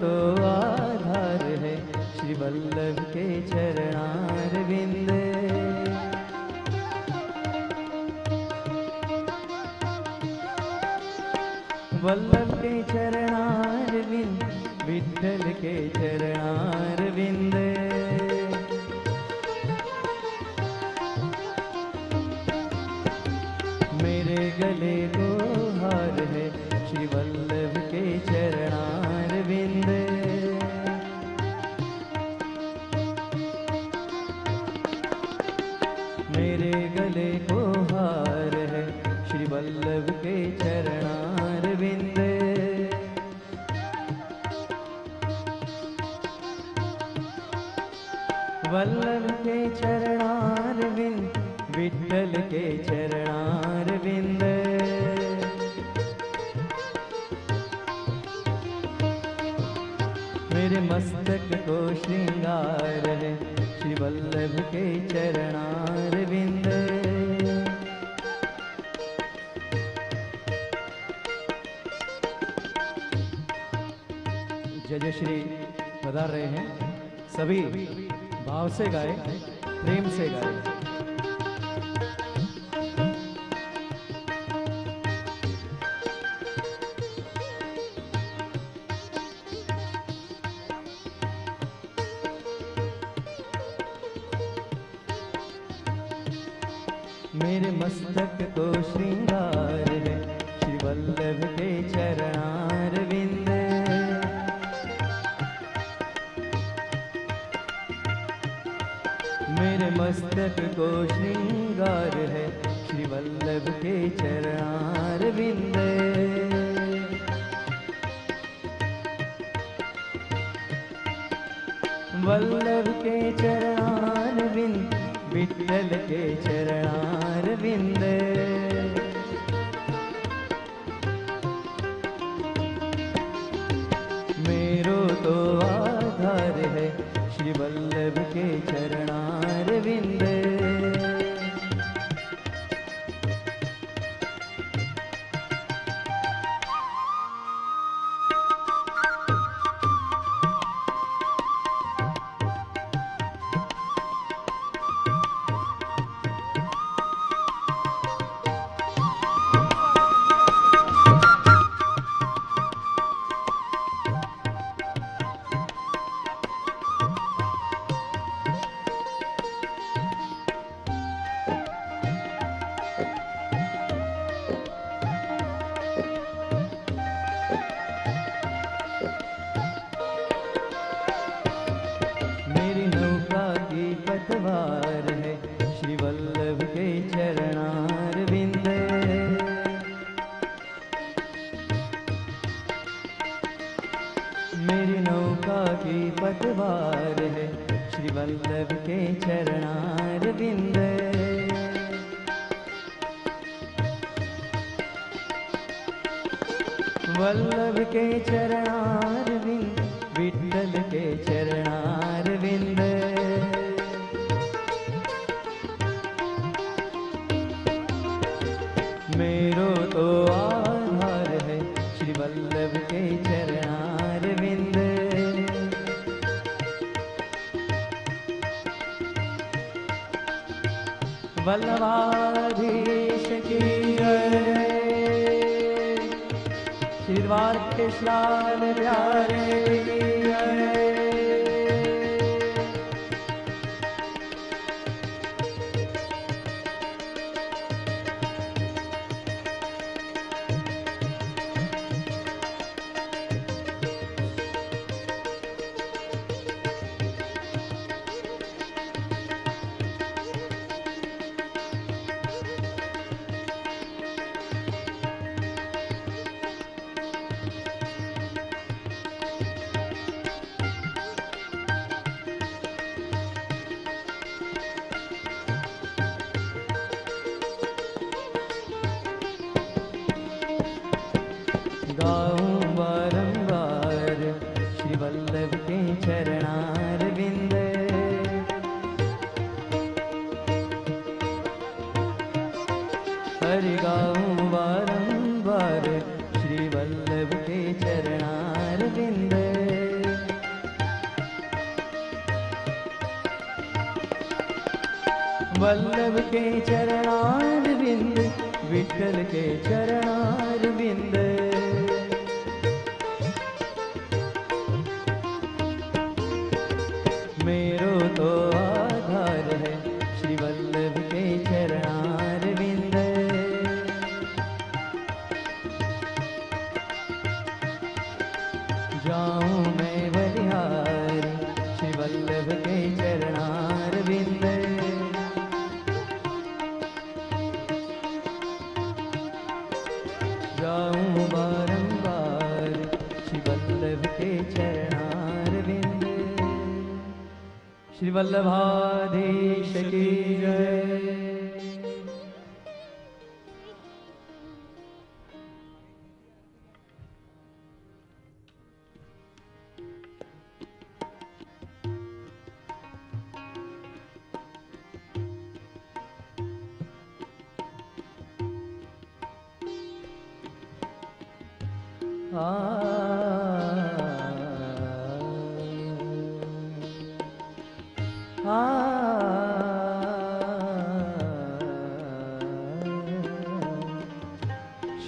तो आधार है श्री वल्लभ के चरणारविंद। वल्लभ के चरणारविंद, विठ्ठल के चरणारविंद। मेरे गले को हार है श्री वल्लभ के चरणारविंद। मेरे गले को हार है श्री वल्लभ के चरणारविंद। वल्लभ के चरणारविंद, विठ्ठल के चरणारविंद। मेरे मस्तक को श्रृंगार है श्री वल्लभ के चरणारविंद। जय जय श्री पधार रहे हैं, सभी भाव से गाए, प्रेम से गाए। मेरे मस्तक को श्रृंगार है श्री वल्लभ के चरणारविंद। मेरे मस्तक को श्रृंगार है श्री वल्लभ के चरणारविंद। वल्लभ के चरणारविंद, विठ्ठल के चरणारविंद। मेरो तो आधार है श्री वल्लभ के चरणारविंद। मेरी नौका की पतवार है श्री वल्लभ के चरणारविंद। मेरी नौका की पतवार है श्री वल्लभ के चरणारविंद। वल्लभ के चरणारविंद, विठ्ठल के चरणारविंद। मेरो तो आधार है श्री वल्लभ के चरणारविंद। वल्लभाधीश की जय, श्री द्वारकेश लाल प्यारे की जय। गाऊं बारंबार श्री वल्लभ के चरणारविंद। हरि गाऊं बारंबार श्री वल्लभ के चरणारविंद। वल्लभ के चरणार बिंद, विठल के चरणार बिंद। मेरो तो आधार है श्री वल्लभ के चरणार बिंद। जाऊं मैं बलिहारी श्री वल्लभ के चरणार बिंद। जाऊं बारंबार श्री वल्लभ के चरणार बिंद। श्री वल्लभाधीश की जय।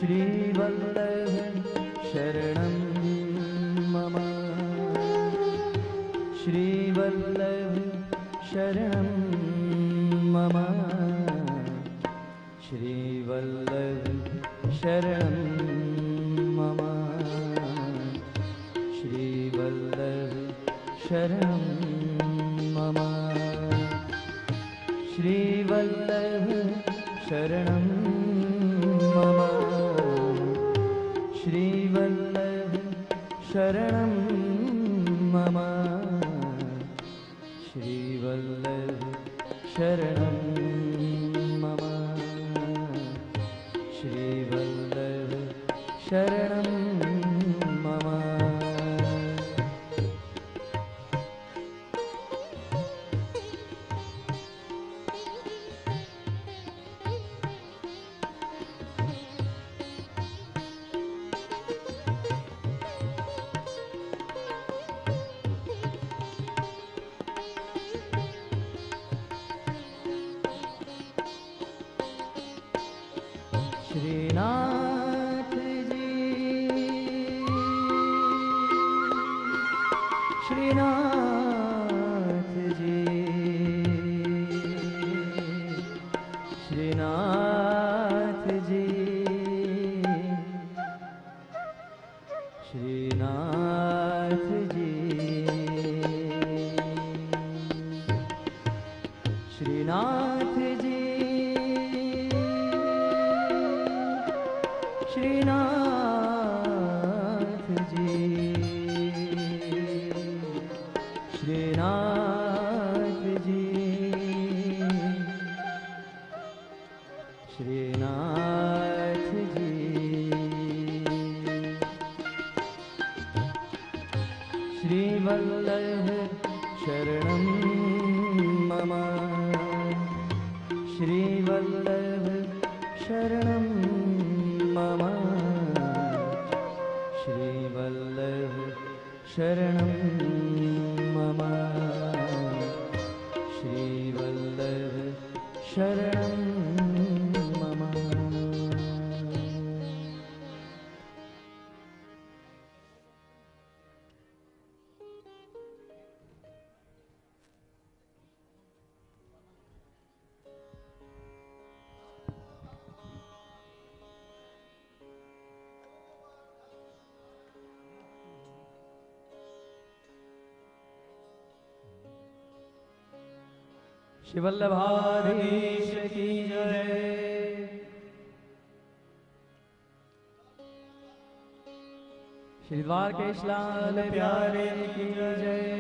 श्री वल्लभ शरणं मम। श्री वल्लभ शरणं मम। श्री वल्लभ शरणं मम। श्री वल्लभ शरणं मम। श्री वल्लभ शरणं मम। श्री वल्लभ शरणं मम। श्री वल्लभ शरणं मम। श्री वल्लभ शरणं मम। श्रीनाथ जी, श्रीनाथ जी, श्रीनाथ जी, श्रीनाथ जी, श्रीनाथ जी, श्रीनाथ जी, श्रीनाथ जी, श्रीनाथ जी। श्री वल्लभ शरणं मम। श्री वल्लभ शरणं मम। श्री वल्लभ शरणं मम। श्री वल्लभ शरणं मम। श्री वल्लभाधीश की जय। श्री द्वारकेश लाल प्यारे की जय।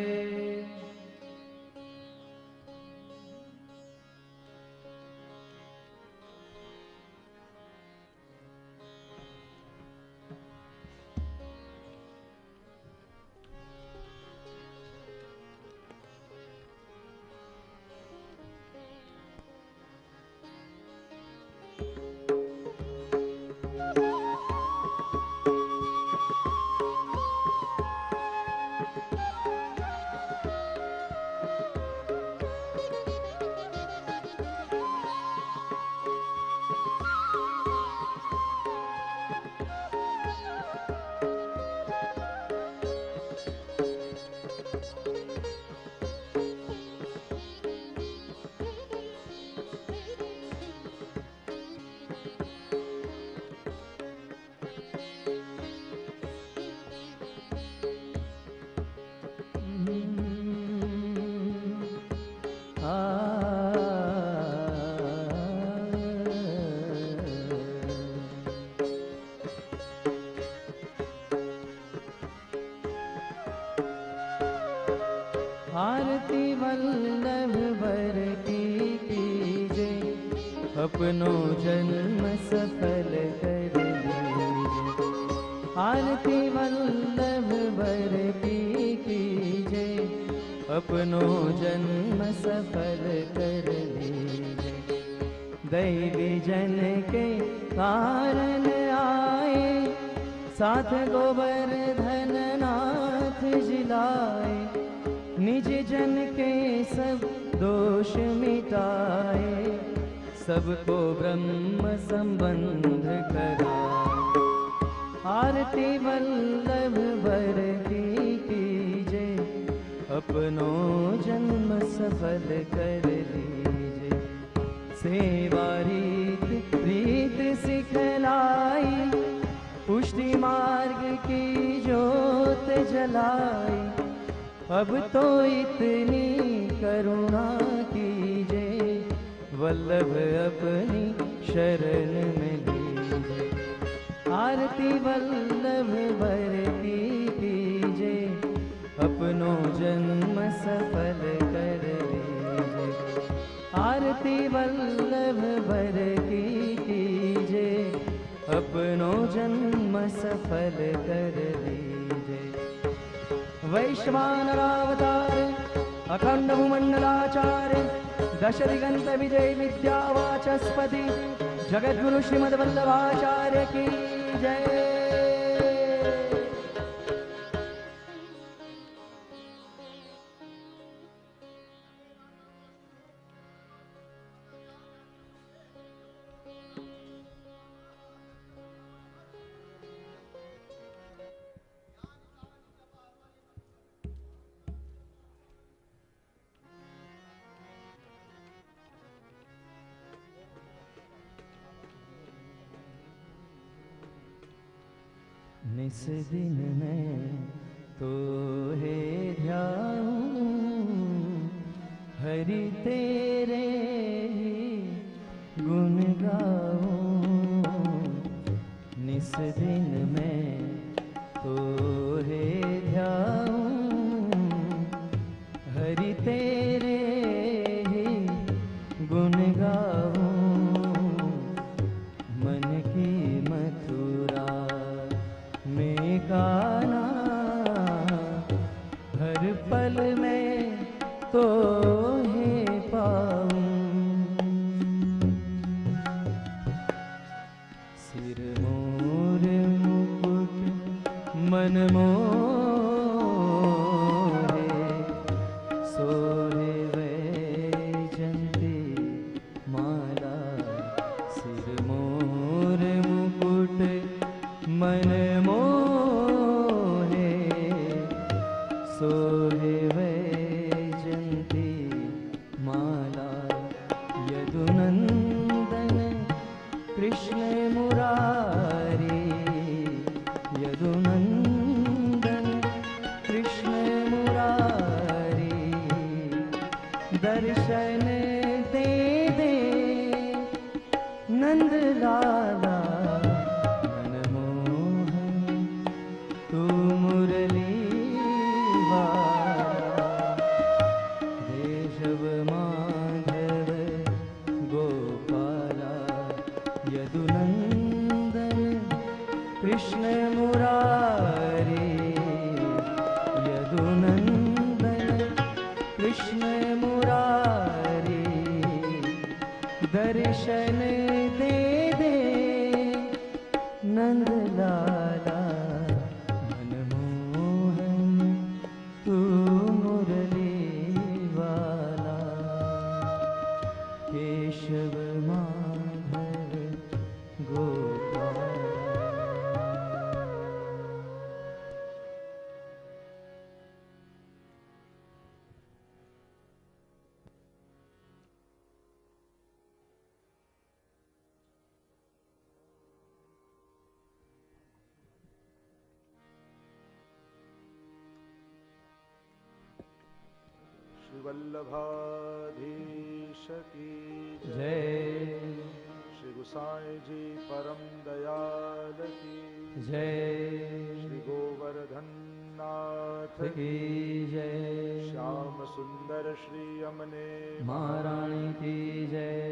आरती वल्लभ वर की कीजे, अपनो जन्म सफल कर लीजे। आरती वल्लभ वर की कीजे, अपनो जन्म सफल कर लीजे। दैवी जन के कारण आए, साथ गोवर्धन नाथ जिलाए। निज जन के सब दोष मिटाए, सबको ब्रह्म संबंध कराए। आरती वल्लभ वर की कीजे, अपनो जन्म सफल कर लीजे। सेवा रीत रीत सिखलाई, पुष्टि मार्ग की ज्योत जलाई। अब तो इतनी करुणा कीजे, वल्लभ अपनी शरण में लीजे। आरती वल्लभ वर की कीजे, अपनो जन्म सफल कर लीजे। आरती वल्लभ वर की कीजे, अपनो जन्म सफल कर लीजे। वैश्वानरावतार अखंड भूमंडलाचार्य, दश दिगंत विजय विद्यावाचस्पति, जगद्गुरु श्रीमद् वल्लभाचार्य की जय। निस दिन मैं तो है ध्याऊं, हरि तेरे गुण गाऊं। निस दिन मैं तो है ध्याऊं, हरि तेरे गुण गाऊं। मन की मथुरा में गाना, हर पल में तो है पाऊं। सिर मोर मुकुट मन मोहे, सोहे वैजंती माला। सिर मोर मुकुट मन मोहे, सोहे वैजंती माला। यदुनंदन कृष्ण मुरारी, यदुनंदन कृष्ण मुरारी। दर्शन दे दे नंद लाला, तू मुरली वाला। देशव माधव गोपाला, यदुनंदन कृष्ण मुरारी। यदुनंदन कृष्ण मुरारी। दर्शन दे दे नंद लाला, तू मुरली वाला। केशव माधव गोपाला। श्री वल्लभाधीश की जय। श्री गुसाई जी परम दयाल की जय। श्री गोवर्धन नाथ की जय। श्याम सुंदर श्री यमने महारानी की जय।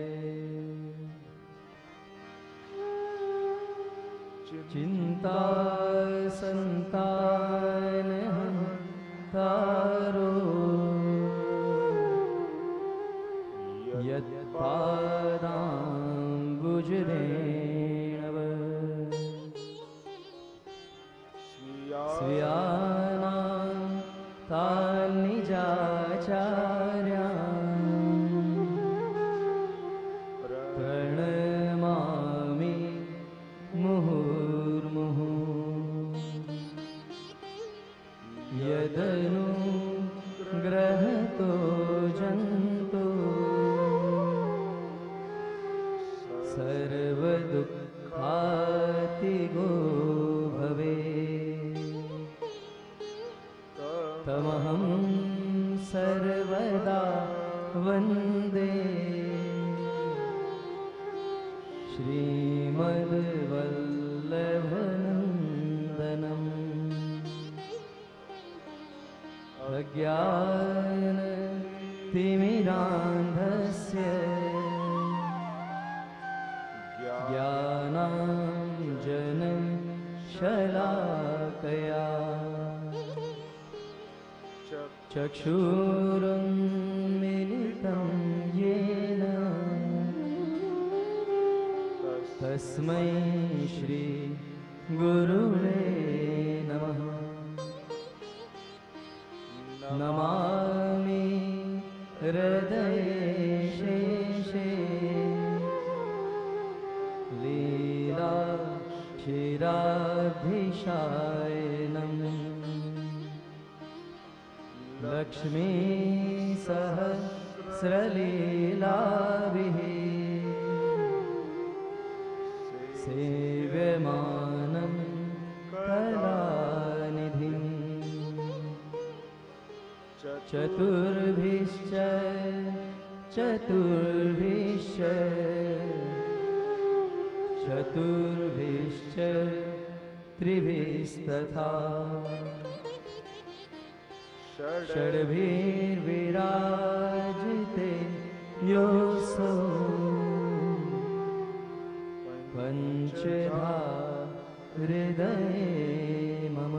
चिंता संतान तारो यत्पादाम्बुजरेणव स्वीयानां तान्निजाचार्यान् प्रणमामि मुहुर्मुहुः। यदनुग्रहतो जन्तो सर्वदुःखातिगो भवेत् तमहं सर्वदा वन्दे श्रीमद्वल्लभनन्दनम्। अज्ञानतिमिरान्धस्य ज्ञानाञ्जनशलाकया चक्षुरुन्मीलितं येन तस्मै श्री गुरुवे नमः। नमामि हृदये शेषे लीलाक्षीराभिषायनम् लक्ष्मी सहस्रलीलाभिः सेव्यमानं कलानिधिम्। चतुर्भिश्च चतुर्भिश्च चतुर्भिश्च त्रिभिस्तथा षड्भिर्विराजिते योऽसौ पञ्चधा हृदये मम।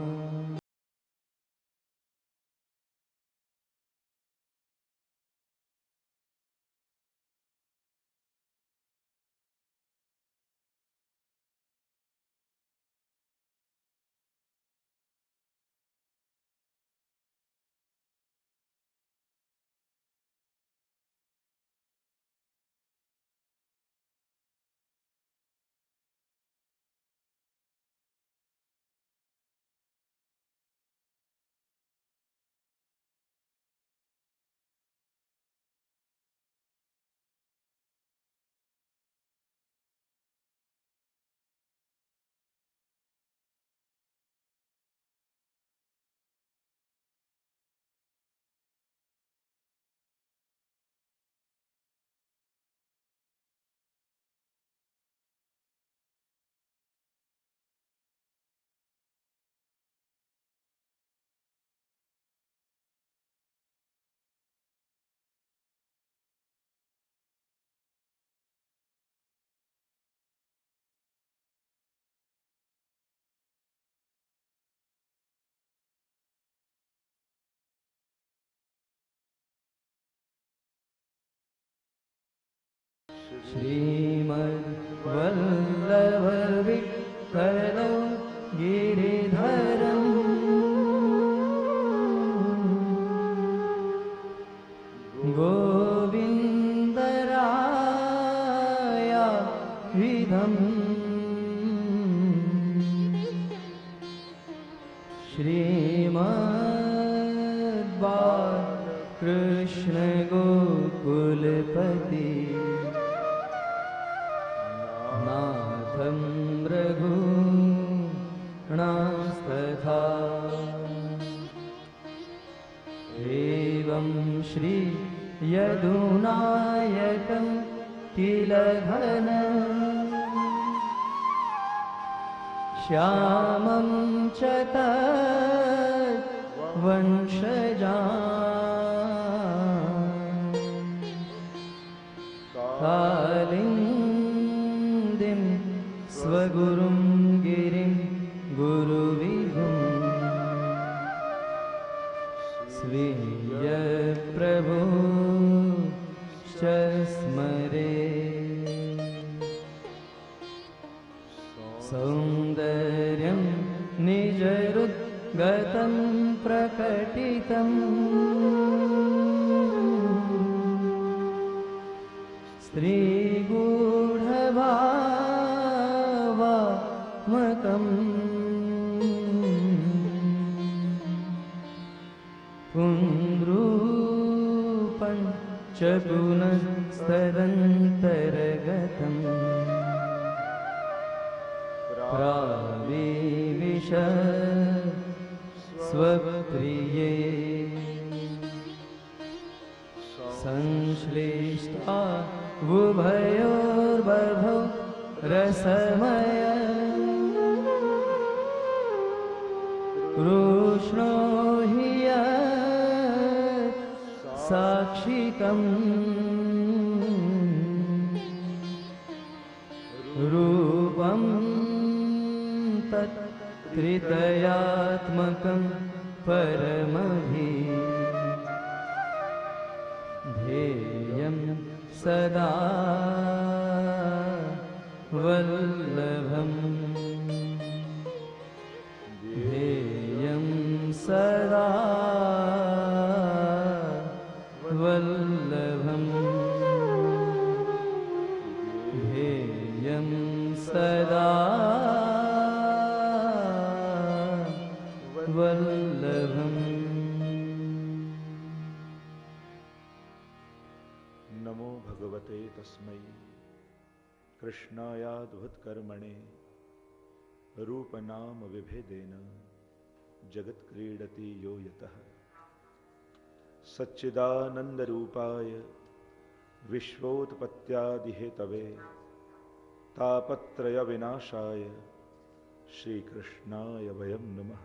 श्रीमद्वल्लभविठ्ठलं गिरिधरं गोविन्दरायाभिधम् श्रीमद्बालकृष्ण गोकुलपति नाथं रघुणांस्तथा एवं श्री यदुनायकं किल घन श्यामं च तत् वंशजान् सौन्दर्यं निजरुद्गतं प्रकटितम् स्त्रीगूढभावात्मकम् पुंरूपं च पुनस्तदन्तर्गतम् प्राविविश स्वप्रिये संश्लिष्टा उभयोर्बभौ रसमय कृष्णो हि साक्षिकम् रूपं तत् त्रितयात्मकं परमभि ध्येयं सदा वल्लभम् ध्येयं सदा वल्लभम् ध्येयं सदा वल्लभम्। नमो भगवते तस्मै कृष्णायाद्भुतकर्मणे रूपनाम विभेदेन जगत्क्रीडति यो यतः सच्चिदानन्दरूपाय विश्वोत्पत्त्यादिहेतवे तापत्रयविनाशाय श्रीकृष्णाय वयं नमः।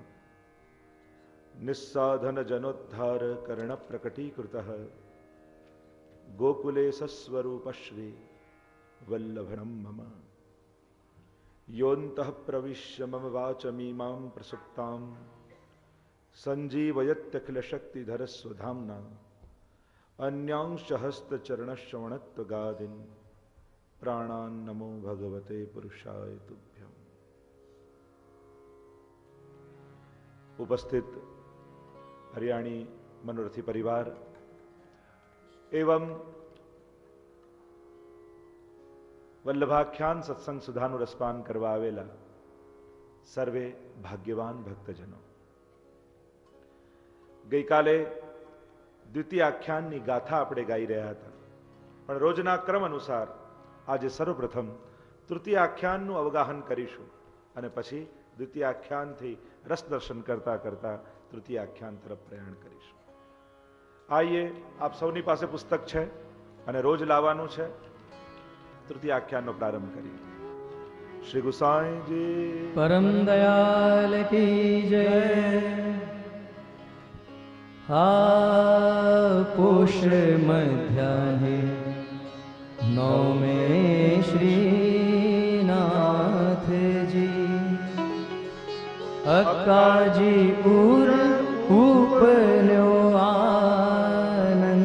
निस्साधनजनोद्धार करणप्रकटीकृतः गोकुले सस्वरूपश्री वल्लभनं मम योऽन्तः प्रविश्य मम वाचमीमां प्रसुप्तां सञ्जीवयत्यखिलशक्तिधरस्वधाम्ना अन्यांश हस्तचरणश्रवणत्वगादीन् प्राणान् नमो भगवते पुरुषाय तुभ्यम्। उपस्थित हरियाणी मनोरथी परिवार एवं वल्लभाख्यान सत्संग सुधानु रसपान करवा आवेला सर्वे भाग्यवान भक्तजनो, गई काले द्वितीय आख्याननी गाथा આપણે ગાઈ રહ્યા હતા, પણ રોજના ક્રમ અનુસાર આજે સર્વપ્રથમ તૃતીય આખ્યાનનું અવગાહન કરીશું અને પછી દ્વિતીય આખ્યાનથી રસ દર્શન કરતા કરતા તૃતીય આખ્યાન તરફ પ્રયાણ કરીશું। આઈએ આપ સૌની પાસે પુસ્તક છે અને રોજ લાવવાનું છે। તૃતીય આખ્યાનનો પ્રારંભ કરીએ। શ્રી ગુસાઈજી परम दयाल की जय। हा पोष मध्याह्ने नौमे श्रीनाथ जी अक्काजी पूर उपन्यो आनंद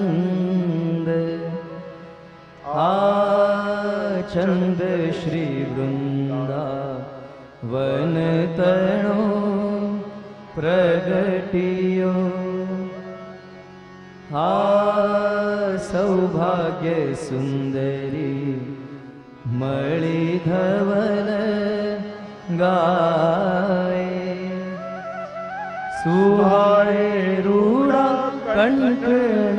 चंद श्री वृंदा वन तणो प्रगटियो हा सौभाग्य सुंदरी मणि धवल गाए सुहाए रूड़ा कंठनाद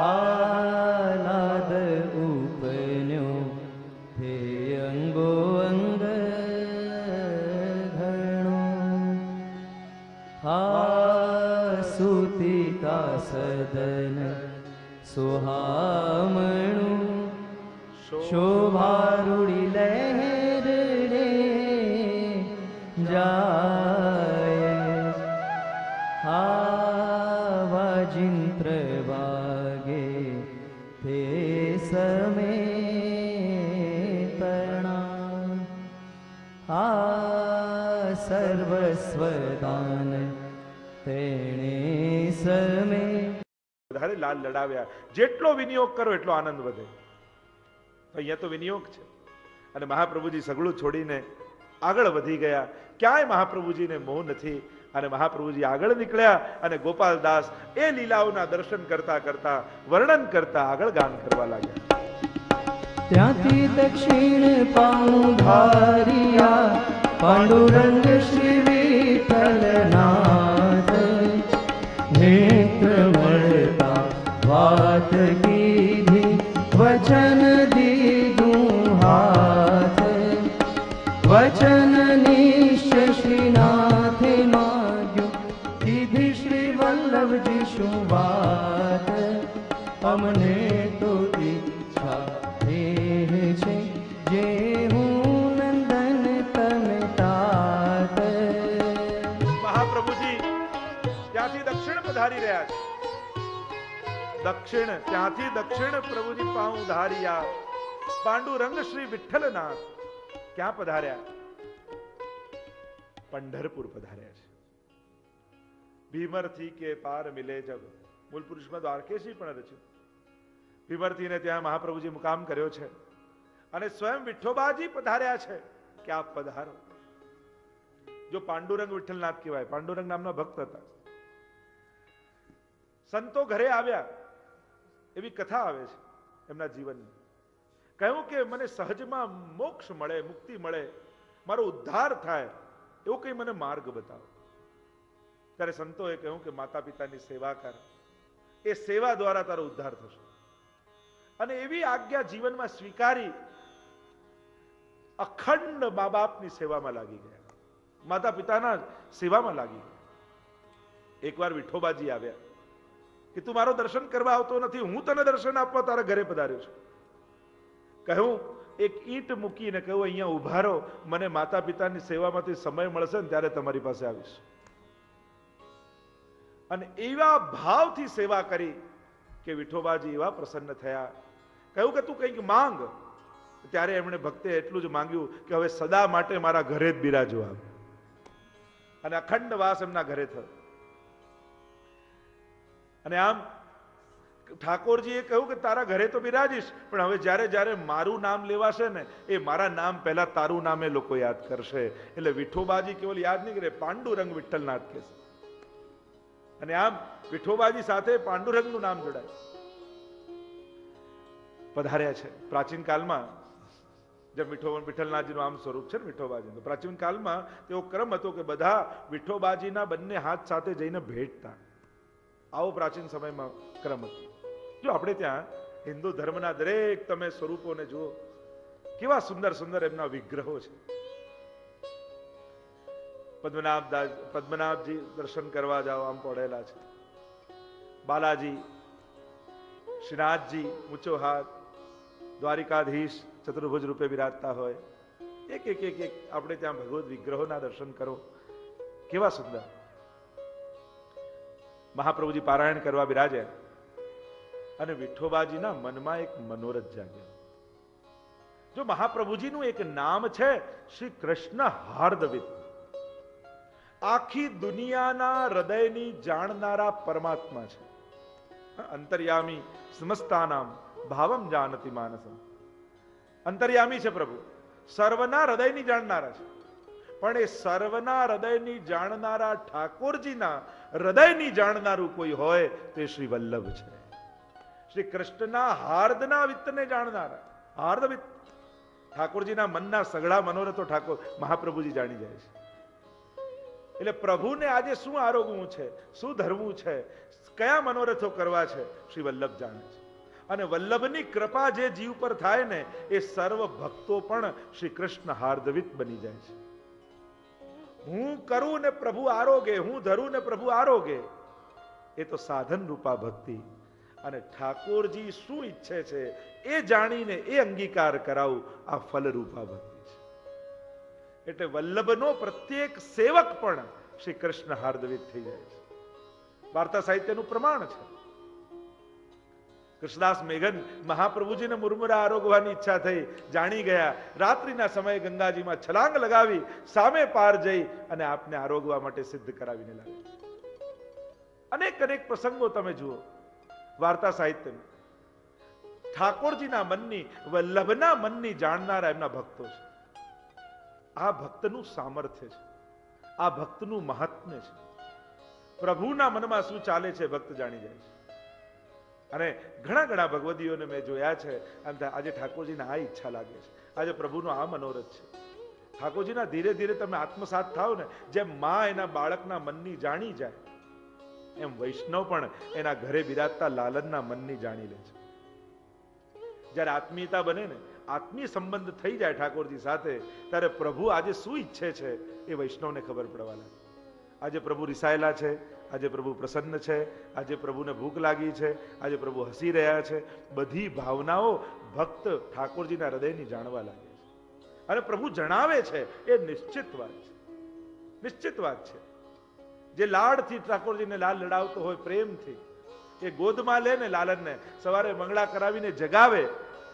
आलाद उपन्यो हे अंगो अंग घणो हा सुतिका सदन सुहामणु शोभारूढ़ी लहर रे जाए हावाजिंत्र वागे थे समेतना हा सर्वस्वदान तेणे समे લાલ લડાવ્યા, જેટલો વિનિયોગ કરો એટલો આનંદ વધે। અહીંયા તો વિનિયોગ છે. અને મહાપ્રભુજી સગળું છોડીને આગળ વધી ગયા. ક્યાંય મહાપ્રભુજીને મોહ નથી. અને મહાપ્રભુજી આગળ નીકળ્યા અને ગોપાલદાસ એ લીલાઓના દર્શન કરતા કરતા વર્ણન કરતા આગળ ગાન કરવા લાગ્યા. ત્યાંથી દક્ષિણ પાઉધારિયા પાંડુરંગ શ્રી વિઠ્ઠલનાથ નેત્ર મળતા વાત કીધી વચન દીધું હાથ વચન નિશ્ચય શ્રીનાથે માગ્યું કીધી શ્રી વલ્લભજી શું વાત અમને તો ઈચ્છા એ છે જે હું નંદન તમે તાત. મહાપ્રભુજી ત્યાંથી દક્ષિણ પધારી રહ્યા છે. ત્યાંથી દક્ષિણ પ્રભુજી પાઉં ધારિયા પાંડુરંગ શ્રી વિઠ્ઠલનાથ ક્યાં પધાર્યા? પંઢરપુર પધાર્યા છે. ભીમરથી કે પાર મિલે જબ, મૂળ પુરુષમાં દ્વારકેશી પણ રચ્યું. ભીમરથીને ત્યાં મહાપ્રભુજી મુકામ કર્યો છે અને સ્વયં વિઠ્ઠોબાજી પધાર્યા છે કે આપ પધારો. જો પાંડુરંગ વિઠ્ઠલનાથ કહેવાય. પાંડુરંગ નામના ભક્ત હતા. સંતો ઘરે આવ્યા એવી કથા આવે છે એમના જીવનની. કહ્યું કે મને સહજમાં મોક્ષ મળે, મુક્તિ મળે, મારો ઉદ્ધાર થાય એવો કઈ મને માર્ગ બતાવો. ત્યારે સંતોએ કહ્યું કે માતા પિતાની સેવા કર, એ સેવા દ્વારા તારો ઉદ્ધાર થશે. અને એવી આજ્ઞા જીવનમાં સ્વીકારી અખંડ મા બાપની સેવામાં લાગી ગયા, માતા પિતાના સેવામાં લાગી ગયા. એકવાર વિઠ્ઠોબાજી આવ્યા કે તું મારો દર્શન કરવા આવતો નથી, હું તને દર્શન આપવા તારા ઘરે પધાર્યો છું. કહ્યું એક ઈંટ મૂકીને કહ્યું અહીંયા ઉભા રહો, મને માતા પિતાની સેવામાંથી સમય મળશે ને ત્યારે તમારી પાસે આવીશ. અને એવા ભાવથી સેવા કરી કે વિઠ્ઠોબાજી એવા પ્રસન્ન થયા. કહ્યું કે તું કંઈક માંગ. ત્યારે એમણે ભક્તે એટલું જ માંગ્યું કે હવે સદા માટે મારા ઘરે જ બિરાજો આપ. અને અખંડ વાસ એમના ઘરે થયો. અને આમ ઠાકોરજીએ કહ્યું કે તારા ઘરે તો બિરાજીશ, પણ હવે જ્યારે જ્યારે મારું નામ લેવાશે ને એ મારા નામ પહેલા તારું નામે લોકો યાદ કરશે. એટલે વિઠ્ઠોબાજી કેવલ યાદ નહીં કરે, પાંડુરંગ વિઠ્ઠલનાથ કહેશે. અને આમ વિઠ્ઠોબાજી સાથે પાંડુરંગનું નામ જોડાય પધાર્યા છે. પ્રાચીન કાળમાં જેમ વિઠ્ઠલનાથજીનું આમ સ્વરૂપ છે ને વિઠ્ઠોબાજીનું, પ્રાચીન કાળમાં તેવો ક્રમ હતો કે બધા વિઠ્ઠોબાજીના બંને હાથ સાથે જઈને ભેટતા. આવો પ્રાચીન સમયમાં ક્રમ હતો. જો આપણે ત્યાં હિન્દુ ધર્મના દરેક તમે સ્વરૂપોને જુઓ, કેવા સુંદર સુંદર એમના વિગ્રહો છે. પદ્મનાભજી દર્શન કરવા જાઓ આમ પડેલા છે. બાલાજી, શ્રીનાથજી ઊંચો હાથ, દ્વારિકાધીશ ચતુર્ભુજ રૂપે બિરાજતા હોય. એક એક એક એક આપણે ત્યાં ભગવત વિગ્રહોના દર્શન કરો, કેવા સુંદર. મહાપ્રભુજી પારાયણ કરવા બિરાજ્યા અને વિઠ્ઠોબાજીના મનમાં એક મનોરથ જાગ્યો. જો મહાપ્રભુજીનું એક નામ છે શ્રી કૃષ્ણ હાર્દવિદ, આખી દુનિયાના હૃદયની જાણનારા પરમાત્મા છે. અંતર્યામી સમસ્તાનામ ભાવમ જાનતી માનસમ. અંતર્યામી છે પ્રભુ, સર્વના હૃદયની જાણનારા છે. પણ એ સર્વના હૃદયની જાણનારા ઠાકોરજીના હૃદયની જાણનારું કોઈ હોય તે શ્રી વલ્લભ છે. શ્રી કૃષ્ણના હાર્દના વિત્તને જાણનારા હાર્દવિત્ત, ઠાકોરજીના મનના સઘળા મનોરથો ઠાકોર મહાપ્રભુજી જાણી જાય છે. એટલે પ્રભુને આજે શું આરોગવું છે, શું ધરવું છે, કયા મનોરથો કરવા છે, શ્રી વલ્લભ જાણે છે. અને વલ્લભની કૃપા જે જીવ પર થાય ને એ સર્વ ભક્તો પણ શ્રી કૃષ્ણ હાર્દવિત બની જાય છે. હું કરું ને પ્રભુ આરોગે, હું ધરું ને પ્રભુ આરોગે, એ તો સાધન રૂપા ભક્તિ. અને ઠાકોરજી શું ઈચ્છે છે એ જાણીને એ અંગીકાર કરાવું, આ ફલરૂપા ભક્તિ છે. એટલે વલ્લભનો પ્રત્યેક સેવક પણ શ્રી કૃષ્ણ હાર્દવિત થઈ જાય છે. વાર્તા સાહિત્યનું પ્રમાણ છે. કૃષ્ણદાસ મેઘન મહાપ્રભુજીને મુરમુરા આરોગવાની ઈચ્છા થઈ, જાણી ગયા. રાત્રિના સમયે ગંગાજીમાં છલાંગ લગાવી સામે પાર જઈ અને આપને આરોગવા માટે સિદ્ધ કરાવીને લાવ્યા. અનેક અનેક પ્રસંગો તમે જુઓ વાર્તા સાહિત્યમાં. ઠાકોરજીના મનની, વલ્લભના મનની જાણનારા એમના ભક્તો છે. આ ભક્તનું સામર્થ્ય છે, આ ભક્તનું મહાત્મ્ય છે. પ્રભુના મનમાં શું ચાલે છે ભક્ત જાણી જાય છે. અને ઘણા ઘણા ભગવદીઓને મેં જોયા છે. એમ થાય આજે ઠાકોરજીને આ ઈચ્છા લાગે છે, આજે પ્રભુનો આ મનોરથ છે. ઠાકોરજીના ધીરે ધીરે તમે આત્મસાત થાવ ને, જેમ માં એના બાળકના મનની જાણી જાય, એમ વૈષ્ણવ પણ એના ઘરે બિરાજતા લાલનના મનની જાણી લે છે. જ્યારે આત્મીયતા બને ને, આત્મીય સંબંધ થઈ જાય ઠાકોરજી સાથે, ત્યારે પ્રભુ આજે શું ઈચ્છે છે એ વૈષ્ણવને ખબર પડવા લાગે. આજે પ્રભુ રિસાયેલા છે, આજે પ્રભુ પ્રસન્ન છે, આજે પ્રભુને ભૂખ લાગી છે, આજે પ્રભુ હસી રહ્યા છે. બધી ભાવનાઓ ભક્ત ઠાકોરજીના હૃદયની જાણવા લાગે છે. અને પ્રભુ જણાવે છે એ નિશ્ચિત વાત છે, નિશ્ચિત વાત છે. જે લાડથી ઠાકોરજીને લાલ લડાવતો હોય, પ્રેમથી, એ ગોદમાં લે ને લાલનને, સવારે મંગળા કરાવીને જગાવે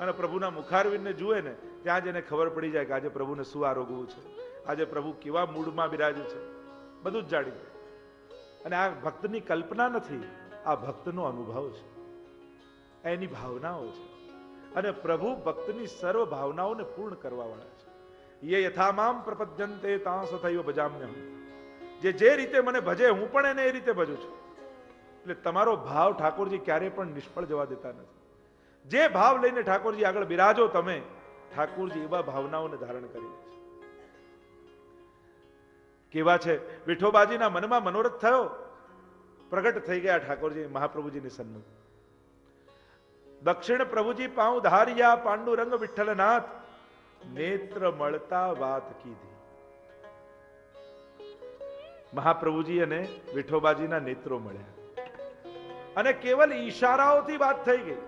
અને પ્રભુના મુખારવિંદને જુએ ને, ત્યાં જ એને ખબર પડી જાય કે આજે પ્રભુને શું આરોગવું છે, આજે પ્રભુ કેવા મૂડમાં બિરાજે છે, બધું જ જાણી જાય. અને આ ભક્તની કલ્પના નથી, આ ભક્તનો અનુભવ છે, એની ભાવનાઓ છે. અને પ્રભુ ભક્તની સર્વ ભાવનાઓને પૂર્ણ કરવા વાળા છે. યે યથામામ પ્રપદ્યન્તે તાં તથૈવ ભજામ્યહં. જે રીતે મને ભજે, હું પણ એને એ રીતે ભજું છું. એટલે તમારો ભાવ ઠાકોરજી ક્યારે પણ નિષ્ફળ જવા દેતા નથી. જે ભાવ લઈને ઠાકોરજી આગળ બિરાજો તમે, ઠાકોરજી એવા ભાવનાઓને ધારણ કરી લે છે. કેવા છે, વિઠોબાજીના મનમાં મનોરથ થયો, પ્રગટ થઈ ગયા ઠાકોરજી મહાપ્રભુજીની સન્મુખ. દક્ષિણ પ્રભુજી પાઉ ધારિયા, પાંડુરંગ વિઠ્ઠલનાથ, નેત્ર મળતા વાત કીધી. મહાપ્રભુજી અને વિઠોબાજીના નેત્રો મળ્યા અને કેવલ ઈશારાઓથી વાત થઈ ગઈ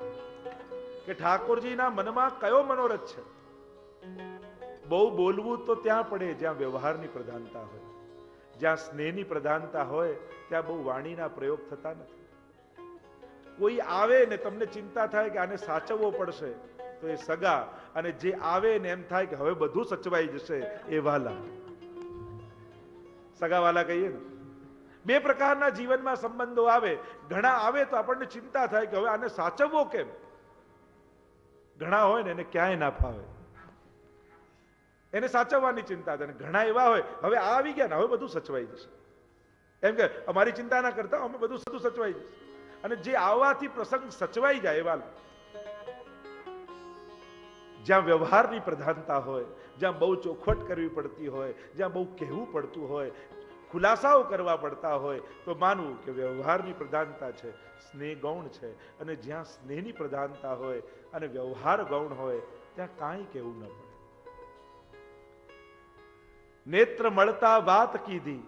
કે ઠાકોરજીના મનમાં કયો મનોરથ છે. બહુ બોલવું તો ત્યાં પડે જ્યાં વ્યવહારની પ્રધાનતા હોય, જ્યાં સ્નેહની પ્રધાનતા હોય, ત્યાં બહુ વાણીના પ્રયોગ થતા નથી. કોઈ આવે ને તમને ચિંતા થાય કે આને સાચવવો પડશે, તો એ સગા, અને જે આવે ને એમ થાય કે હવે બધું સચવાઈ જશે, એ વાલા. સગાવાલા કહીએ ને, બે પ્રકારના જીવનમાં સંબંધો આવે. ઘણા આવે તો આપણને ચિંતા થાય કે હવે આને સાચવવો કેમ. ઘણા હોય ને એને ક્યાંય ના ફાવે, એને સાચવવાની ચિંતા થાય. ઘણા એવા હોય, હવે આ આવી ગયા ને હવે બધું સચવાઈ જશે, એમ કે અમારી ચિંતા ના કરતા, અમે બધું સચવાઈ જશે. અને જે આવવાથી પ્રસંગ સચવાઈ જાય એવા, જ્યાં વ્યવહારની પ્રધાનતા હોય, જ્યાં બહુ ચોખવટ કરવી પડતી હોય, જ્યાં બહુ કહેવું પડતું હોય, ખુલાસાઓ કરવા પડતા હોય, તો માનવું કે વ્યવહારની પ્રધાનતા છે, સ્નેહ ગૌણ છે. અને જ્યાં સ્નેહની પ્રધાનતા હોય અને વ્યવહાર ગૌણ હોય, ત્યાં કાંઈ કહેવું ન પડે. નેત્ર મળતા વાત કીધી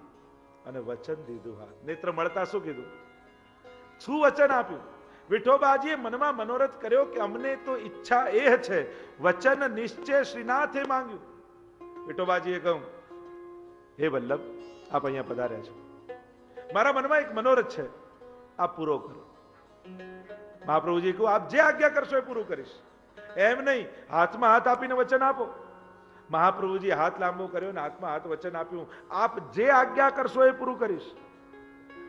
અને વચન દીધું હાથ. નેત્ર મળતા શું કીધું, શું વચન આપ્યું? વિઠોબાજીએ મનમાં મનોરથ કર્યો કે અમને તો ઈચ્છા એ છે, વચન નિશ્ચય શ્રીનાથે માંગ્યું. વિઠોબાજીએ કહ્યું, હે વલ્લભ, આપ અહીંયા પધાર્યા છો, મારા મનમાં એક મનોરથ છે, આપ પૂરો કરો. મહાપ્રભુજી કહ્યું, આપ જે આજ્ઞા કરશો એ પૂરું કરીશ. એમ નહીં, હાથમાં હાથ આપીને વચન આપો. મહાપ્રભુજી હાથ લાંબો કર્યો ને હાથમાં હાથ વચન આપ્યું, આપ જે આજ્ઞા કરશો એ પૂરું કરીશ.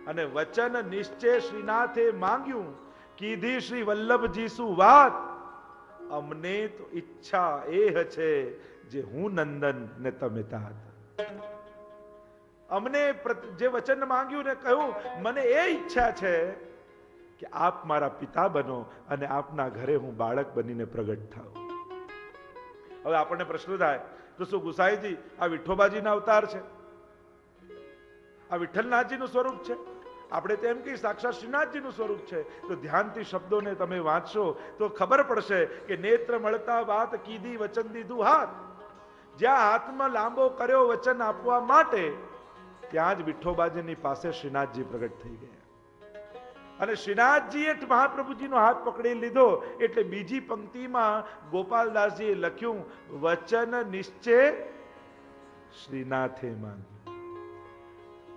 અને વચન નિશ્ચય શ્રીનાથે માંગ્યું, કીધી શ્રી વલ્લભજી શું વાત, અમને તો ઈચ્છા એ છે જે હું નંદન ને તમે તાત. અમને જે વચન માંગ્યું ને કહ્યું, મને એ ઈચ્છા છે કે આપ મારા પિતા બનો અને આપના ઘરે હું બાળક બનીને પ્રગટ થાઉં. હવે આપણને પ્રશ્ન થાય, તો શું ગુસાઈજી આ વિઠોબાજીના અવતાર છે, આ વિઠ્ઠલનાથજીનું સ્વરૂપ છે? આપણે તો એમ કહીએ સાક્ષાત શ્રીનાથજીનું સ્વરૂપ છે. તો ધ્યાનથી શબ્દોને તમે વાંચશો તો ખબર પડશે કે નેત્ર મળતા વાત કીધી, વચન દીધું હાથ. જ્યાં હાથમાં લાંબો કર્યો વચન આપવા માટે, ત્યાં જ વિઠ્ઠોબાજીની પાસે શ્રીનાથજી પ્રગટ થઈ ગયા. અને શ્રીનાથજીએ મહાપ્રભુજીનો હાથ પકડી લીધો. એટલે બીજી પંક્તિમાં ગોપાલદાસજીએ લખ્યું, વચન નિશ્ચય શ્રીનાથે માંગ્યું.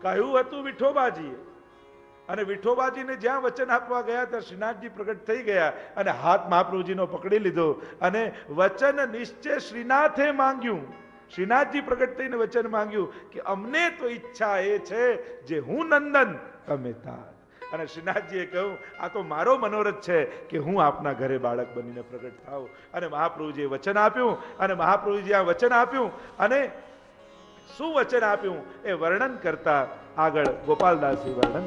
કહ્યું હતું વિઠ્ઠોબાજીએ, અને વિઠ્ઠોબાજીને જ્યાં વચન આપવા ગયા ત્યાં શ્રીનાથજી પ્રગટ થઈ ગયા અને હાથ મહાપ્રભુજીનો પકડી લીધો અને વચન નિશ્ચય શ્રીનાથે માંગ્યું. શ્રીનાથજી પ્રગટ થઈને વચન માંગ્યું કે અમને તો ઈચ્છા એ છે જે હું નંદન તમે તાત. અને શ્રીનાથજીએ કહ્યું, આ તો મારો મનોરથ છે કે હું આપના ઘરે બાળક બનીને પ્રગટ થાઉં. અને મહાપ્રભુજીએ વચન આપ્યું, અને મહાપ્રભુજી આ વચન આપ્યું, અને શું વચન આપ્યું એ વર્ણન કરતા આગળ ગોપાલદાસજી વર્ણન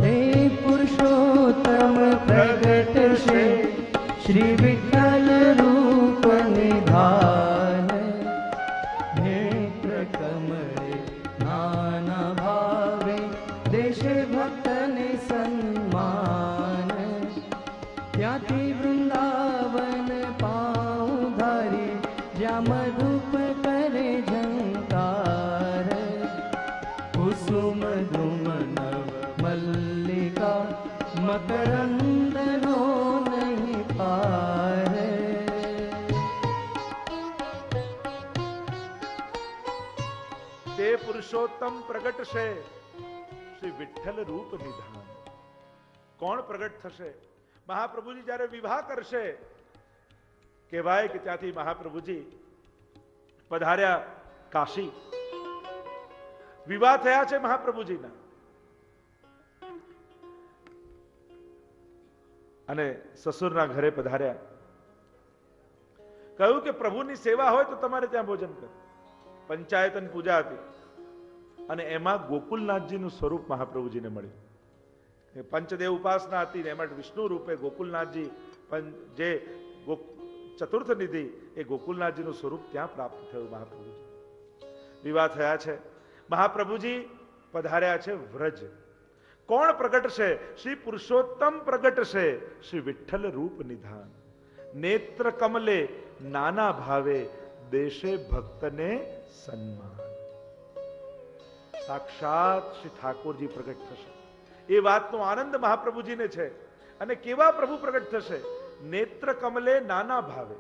હે પુરુષોત્તમ પ્રગટ છે શ્રી વિઠ્ઠલ રૂપ નિધાન. નેત્ર કમળે નાના ભાવે દેશે ભક્તને સન્માન. ત્યાંથી વૃંદાવન પાઉં ધારી જ્યાં મધુપ કરે ઝંકાર. કુસુમ ધુમ નવ મલ્લિકા મકરંદનો નહીં પાર. તે પુરુષોત્તમ પ્રગટ છે શ્રી વિઠ્ઠલ રૂપ નિધાન. કોણ પ્રગટ થશે? મહાપ્રભુજી જ્યારે વિવાહ કરશે, કહેવાય કે ત્યાંથી મહાપ્રભુજી પધાર્યા કાશી. વિવાહ થયા છે મહાપ્રભુજીના, અને સસુરના ઘરે પધાર્યા. કહ્યું કે પ્રભુની સેવા હોય તો તમારે ત્યાં ભોજન કરો. પંચાયતન પૂજા હતી, અને એમાં ગોકુલનાથજીનું સ્વરૂપ મહાપ્રભુજીને મળ્યું. પંચદેવ ઉપાસના હતી, ને એમાં વિષ્ણુ રૂપે ગોકુલનાથજી, જે ચતુર્થ નિધિ, એ ગોકુલનાથજીનું સ્વરૂપ ત્યાં પ્રાપ્ત થયું. મહાપ્રભુજી વિવાહ થયા છે. મહાપ્રભુજી પધાર્યા છે વ્રજ. કોણ પ્રગટ છે? શ્રી પુરુષોત્તમ પ્રગટ છે શ્રી વિઠ્ઠલ રૂપ નિધાન. નેત્ર કમલે નાના ભાવે દેશે ભક્તને સન્માન. સાક્ષાત શ્રી ઠાકોરજી પ્રગટ થશે. એ વાતનો આનંદ મહાપ્રભુજીને છે. અને કેવા પ્રભુ પ્રગટ થશે? નેત્ર કમલે નાના ભાવે,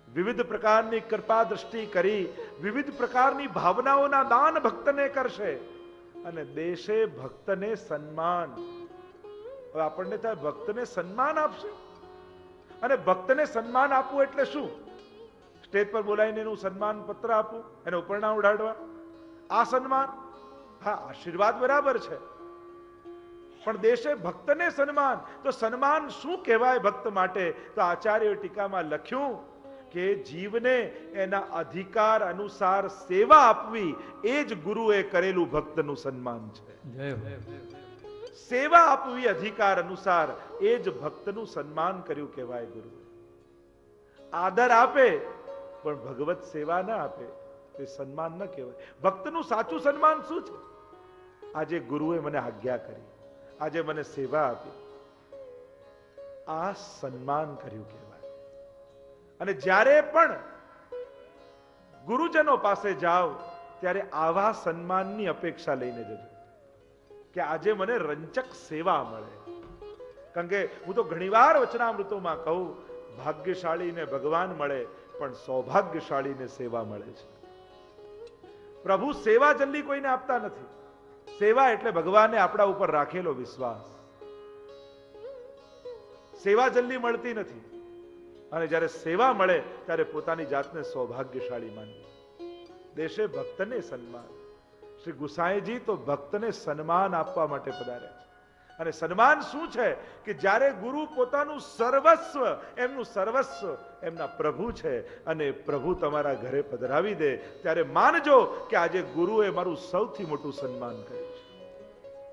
વિવિધ પ્રકારની કૃપા દ્રષ્ટિ કરી, વિવિધ પ્રકારની ભાવનાઓના દાન ભક્તને કરશે, અને દેશે ભક્તને સન્માન. હવે આપણને થાય ભક્તને સન્માન આપશે, અને ભક્તને સન્માન આપવું એટલે શું? સ્ટેજ પર બોલાવીને એનું સન્માન પત્ર આપવું, એને ઉપરણા ઉડાડવા, આ સન્માન? હા, આશીર્વાદ બરાબર છે, પણ દેશે ભક્તને સન્માન. તો સન્માન શું કહેવાય ભક્ત માટે? તો આચાર્ય ટીકામાં લખ્યું કે જીવને એના અધિકાર અનુસાર સેવા આપવી, એ જ ગુરુએ કરેલું ભક્તનું સન્માન છે. સેવા આપવી અધિકાર અનુસાર, એ જ ભક્તનું સન્માન કર્યું કહેવાય ગુરુએ. આદર આપે પણ ભગવત સેવા ના આપે તે સન્માન ન કહેવાય. ભક્તનું સાચું સન્માન શું છે? આજે ગુરુએ મને આજ્ઞા કરી, આજે મને સેવા આપી, આ સન્માન કર્યું કહેવાય. અને જ્યારે પણ ગુરુજનો પાસે જાઓ ત્યારે આવા સન્માનની અપેક્ષા લઈને જજો કે આજે મને રંચક સેવા મળે. કારણ કે હું તો ઘણીવાર વચનામૃતોમાં કહું, ભાગ્યશાળીને ભગવાન મળે પણ સૌભાગ્યશાળીને સેવા મળે છે. પ્રભુ સેવા જલ્દી કોઈને આપતા નથી. સેવા એટલે ભગવાને આપણા ઉપર રાખેલો વિશ્વાસ. સેવા જલ્દી મળતી નથી, અને જ્યારે સેવા મળે ત્યારે પોતાની જાતને સૌભાગ્યશાળી માનવી. દેશે ભક્તને સન્માન. શ્રી ગુસાઈજી તો ભક્તને સન્માન આપવા માટે પધાર્યા છે. અને સન્માન શું છે? કે જ્યારે ગુરુ પોતાનું સર્વસ્વ, એમનું સર્વસ્વ એમના પ્રભુ છે, અને પ્રભુ તમારા ઘરે પધરાવી દે ત્યારે માનજો કે આજે ગુરુએ મારું સૌથી મોટું સન્માન કર્યું છે.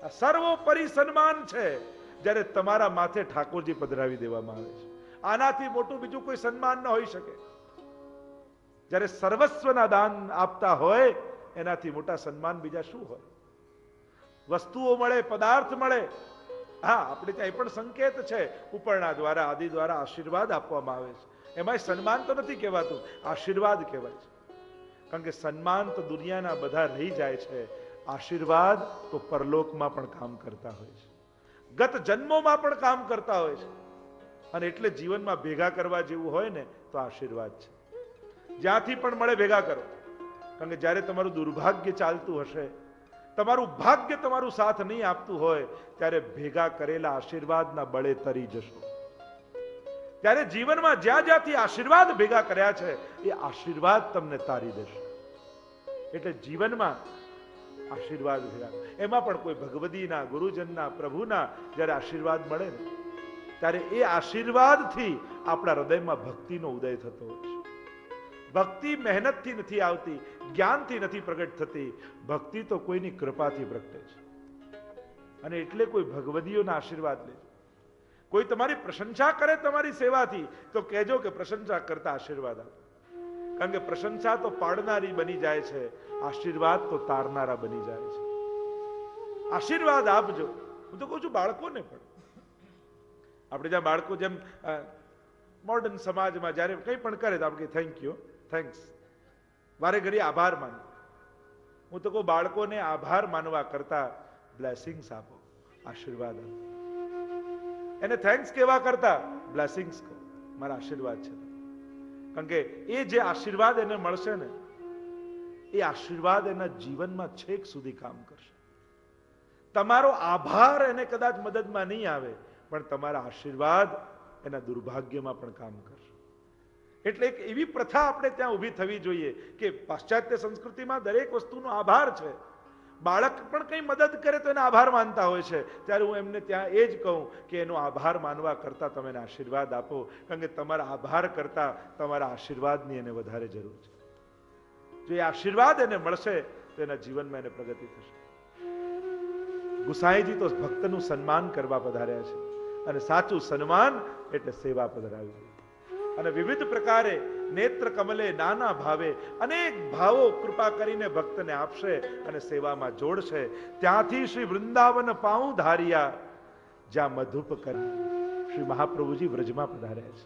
આ સર્વોપરી સન્માન છે જ્યારે તમારા માથે ઠાકોરજી પધરાવી દેવામાં આવે છે. આનાથી મોટું બીજું કોઈ સન્માન ન હોઈ શકે. જ્યારે સર્વસ્વના દાન આપતા હોય એનાથી મોટા સન્માન બીજા શું હોય? વસ્તુઓ મળે, પદાર્થ મળે. હા, આપણે ત્યાં એ પણ સંકેત છે, ઉપરના દ્વારા આદિ દ્વારા આશીર્વાદ આપવામાં આવે છે. એમાં સન્માન તો નથી કહેવાતું, આશીર્વાદ કહેવાય છે. કારણ કે સન્માન તો દુનિયાના બધા રહી જાય છે, આશીર્વાદ તો પરલોકમાં પણ કામ કરતા હોય છે, ગત જન્મોમાં પણ કામ કરતા હોય છે. અને એટલે જીવનમાં ભેગા કરવા જેવું હોય ને તો આશીર્વાદ છે. જ્યાંથી પણ મળે ભેગા કરો. કારણ કે જ્યારે તમારું દુર્ભાગ્ય ચાલતું હશે, તમારું ભાગ્ય તમારું સાથ નહીં આપતું હોય, ત્યારે ભેગા કરેલા આશીર્વાદના બળે તરી જશો. ત્યારે જીવનમાં જ્યાં જ્યાંથી આશીર્વાદ ભેગા કર્યા છે એ આશીર્વાદ તમને તારી દેશે. એટલે જીવનમાં આશીર્વાદ થયા. એમાં પણ કોઈ ભગવદીના, ગુરુજનના, પ્રભુના જ્યારે આશીર્વાદ મળે ને ત્યારે એ આશીર્વાદથી આપણા હૃદયમાં ભક્તિનો ઉદય થતો હોય છે. ભક્તિ મહેનતથી નથી આવતી, જ્ઞાનથી નથી પ્રગટ થતી. ભક્તિ તો કોઈની કૃપાથી પ્રગટે છે. અને એટલે કોઈ ભગવદીઓના આશીર્વાદ લેજો. કોઈ તમારી પ્રશંસા કરે તમારી સેવાથી તો કહેજો કે પ્રશંસા કરતા આશીર્વાદ આપો. કારણ કે પ્રશંસા તો પાડનારી બની જાય છે, આશીર્વાદ તો તારનારા બની જાય છે. આશીર્વાદ આપજો. હું તો કહું છું બાળકોને પણ. આપણે જ્યાં બાળકો જેમ મોડર્ન સમાજમાં જ્યારે કંઈ પણ કરે તો આપણે થેન્ક યુ, થેન્ક્સ, વારે ઘડી આભાર માનો. હું તો કહું બાળકોને આભાર માનવા કરતા બ્લેસિંગ્સ આપો, આશીર્વાદ આપો. એને થેન્ક્સ કહેવા કરતા બ્લેસિંગ્સ કહો, મારા આશીર્વાદ છે. કારણ કે એ જે આશીર્વાદ એને મળશે ને એ આશીર્વાદ એના જીવનમાં છેક સુધી કામ કરશે. તમારો આભાર એને કદાચ મદદમાં નહીં આવે પણ તમારા આશીર્વાદ એના દુર્ભાગ્યમાં પણ કામ કરશે. એટલે એક એવી પ્રથા આપણે ત્યાં ઊભી થવી જોઈએ કે પાશ્ચાત્ય સંસ્કૃતિમાં દરેક વસ્તુનો આભાર છે. બાળક પણ કંઈ મદદ કરે તો એને આભાર માનતા હોય છે. ત્યારે હું એમને ત્યાં એ જ કહું કે એનો આભાર માનવા કરતા તમે એને આશીર્વાદ આપો. કારણ કે તમારા આભાર કરતા તમારા આશીર્વાદની એને વધારે જરૂર છે. જો એ આશીર્વાદ એને મળશે તો એના જીવનમાં એને પ્રગતિ થશે. ગુસાઈજી તો ભક્તનું સન્માન કરવા પધાર્યા છે અને સાચું સન્માન એટલે સેવા પધરાવી. અને વિવિધ પ્રકારે નેત્ર કમલે નાના ભાવે અનેક ભાવો કૃપા કરીને ભક્તને આપશે અને સેવામાં જોડશે. ત્યાંથી શ્રી વૃંદાવન પાઉં ધારિયા જ્યાં મધુપ કરી શ્રી મહાપ્રભુજી વ્રજમાં પધાર્યા છે.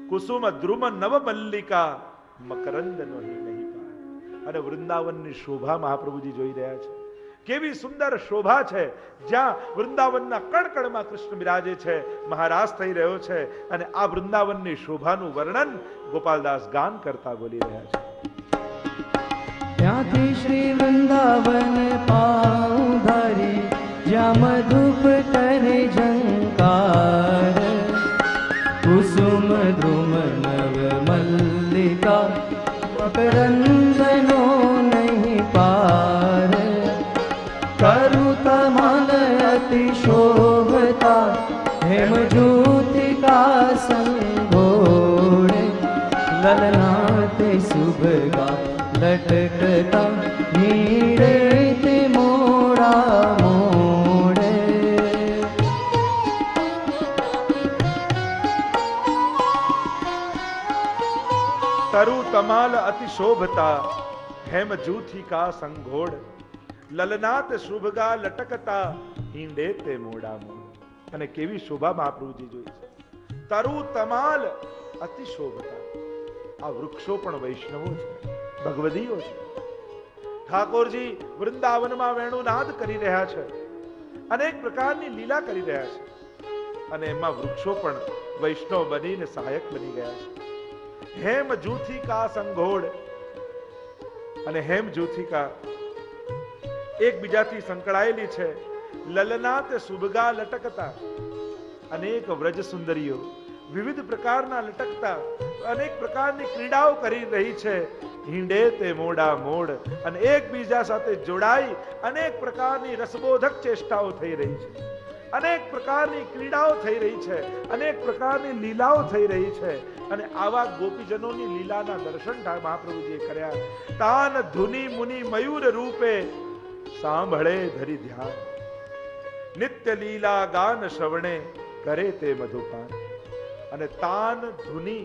કુસુમ દ્રુમ નવ મલ્લિકા મકરંદ નો નહીં પાર. અને વૃંદાવનની શોભા મહાપ્રભુજી જોઈ રહ્યા છે. કેવી સુંદર શોભા છે. જ્યાં વૃંદાવનના કણકણમાં કૃષ્ણ બિરાજે છે, મહારાસ થઈ રહ્યો છે. અને આ વૃંદાવનની શોભાનું વર્ણન ગોપાલદાસ ગાન કરતા બોલી રહ્યા છે. ત્યાંથી શ્રી વૃંદાવન પાઉં ધારી જ્યાં મધુપ કરે ઝંકાર, કુસુમ ધ્રુમ નવ મલ્લિકા મકરંદનો નહીં પાર, કરુ કમલ અતિ શોભતા હેમ જ્યોતિકા સંઘોડે, લલનાથ સુભગા લટકતા નીડે તે મોડા મોડે. તરુ તમાલ અતિ શોભતા હેમ જૂથી કા સંઘોડ, લલનાથ શુભગા લટકતા હિંડે તે મોડા મોડ. અને કેવી શોભા મહાપ્રભુજી જોઈ છે. તરુ તમાલ અતિ શોભતા. આ વૃક્ષો પણ વૈષ્ણવો છે, ભગવદીઓ છે. ઠાકોરજી વૃંદાવનમાં વેણુનાદ કરી રહ્યા છે, અનેક પ્રકારની લીલા કરી રહ્યા છે. અને એમાં વૃક્ષો પણ વૈષ્ણવ બનીને સહાયક બની ગયા છે. હેમ જૂથિકા સંઘોડ. અને હેમ જૂથિકા એકબીજાથી સંકળાયેલી છે. લલનાથ સુભગા લટકતા. અનેક વ્રજ સુંદરીઓ વિવિધ પ્રકારના લટકતા અનેક પ્રકારની ક્રીડાઓ કરી રહી છે. હિંડે તે મોડા મોડ. અને એકબીજા સાથે જોડાઈ અનેક પ્રકારની રસબોધક ચેષ્ટાઓ થઈ રહી છે, અનેક પ્રકારની ક્રીડાઓ થઈ રહી છે, અનેક પ્રકારની લીલાઓ થઈ રહી છે. અને આવા ગોપીજનોની લીલાના દર્શન મહાપ્રભુજીએ કર્યા. તાન ધુનિ મુનિ મયુર રૂપે સાંભળે ધરી ધ્યાન, નિત્ય લીલા ગાન શ્રવણે કરે તે મધુપાન. અને તાન ધુનિ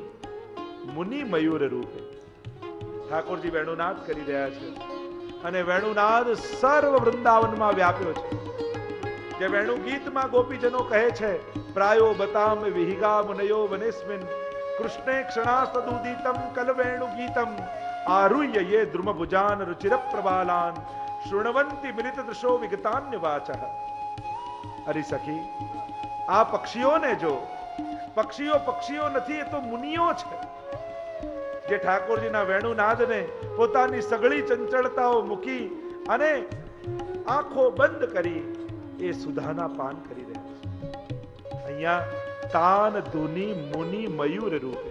મુનિ મયુર રૂપે ઠાકોરજી વેણુનાદ કરી રહ્યા છે. અને વેણુનાદ સર્વ વૃંદાવનમાં વ્યાપ્યો છે. જે વેણુ ગીતમાં ગોપીજનો કહે છે, પ્રાયો બતામ વિહિગા મુનયો વનેસ્મિન કૃષ્ણે ક્ષણાસ્તદુદિતમ કલવેણુ ગીતમ આરુહ્ય યે દ્રુમભુજાન રુચિર પ્રબાલાન શૃણવંતી મિલિત દૃશો વિગતાન્ય વાચઃ. અરે સખી, આ પક્ષીઓને જો, પક્ષીઓ પક્ષીઓ નથી, એ તો મુનિઓ છે જે ઠાકોરજીના વેણુનાદને પોતાની સગળી ચંચળતાઓ મૂકી અને આંખો બંધ કરી એ સુધાના પાન કરી રહ્યા છે. અહીંયા તાન ધુનિ મુનિ મયુર રૂપે.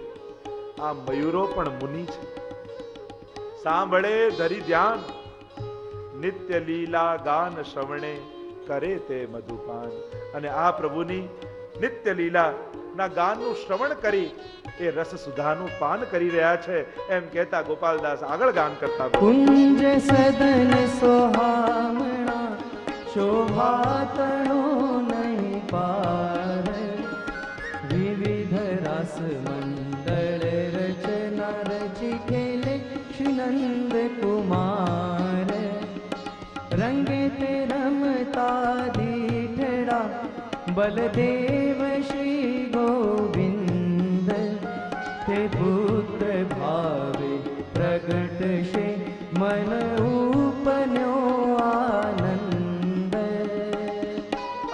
આ મયુરો પણ મુનિ છે. સાંભળે ધરી ધ્યાન. નિત્ય લીલા ગાન શ્રવણે કરે તે મધુપાન. અને આ પ્રભુની નિત્ય લીલા ના ગાનનું શ્રવણ કરી એ રસ સુધાનું પાન કરી રહ્યા છે એમ કહેતા ગોપાલદાસ આગળ ગાન કરતા કુંજ સદન સોહામણા શોભાતણો નહીં પાર વિવિધ રાસ મંડળ રચના રચી ખેલે શ્રીનંદ કુમાર રંગે તે રમતા દીઠડા બલદેવ શ્રી ગોવિંદ તે પુત્ર ભાવે પ્રગટ છે મન ઉપન્યો આનંદ.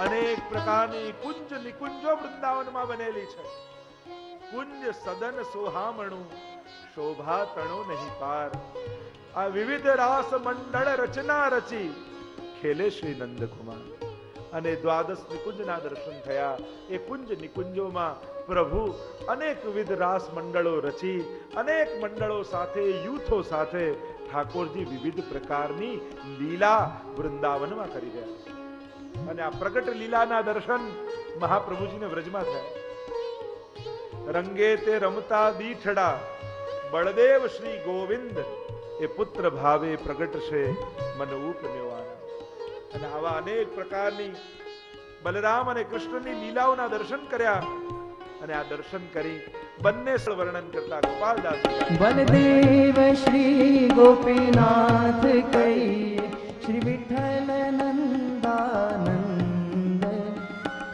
અનેક પ્રકારની કુંજ નિકુંજો વૃંદાવનમાં બનેલી છે. કુંજ સદન સોહામણું શોભા તણો નહીં પાર. આ વિવિધ રાસ મંડળ રચના રચી ખેલે શ્રી નંદકુમાર. અને દ્વાદશ નિકુંજના દર્શન થયા. એ કુંજ નિકુંજોમાં પ્રભુ અનેક વિવિધ રાસ મંડળો રચી અનેક મંડળો સાથે યુથો સાથે ઠાકોરજી વિવિધ પ્રકારની લીલા વૃંદાવનમાં કરી રહ્યા છે. અને આ પ્રગટ લીલાના દર્શન મહાપ્રભુજીને વ્રજમાં થયા. રંગે તે રમતા દીઠડા બળદેવ શ્રી ગોવિંદ એ પુત્ર ભાવે પ્રગટ છે મન ઉપન્યો આનંદ. અને આવા અનેક પ્રકારની બલરામ અને કૃષ્ણની લીલાઓના દર્શન કર્યા. અને આ દર્શન કરી બંને વર્ણન કરતા ગોપાલદાસ બલદેવ શ્રી ગોપીનાથ કઈ શ્રી વિઠ્ઠલ નંદાનંદ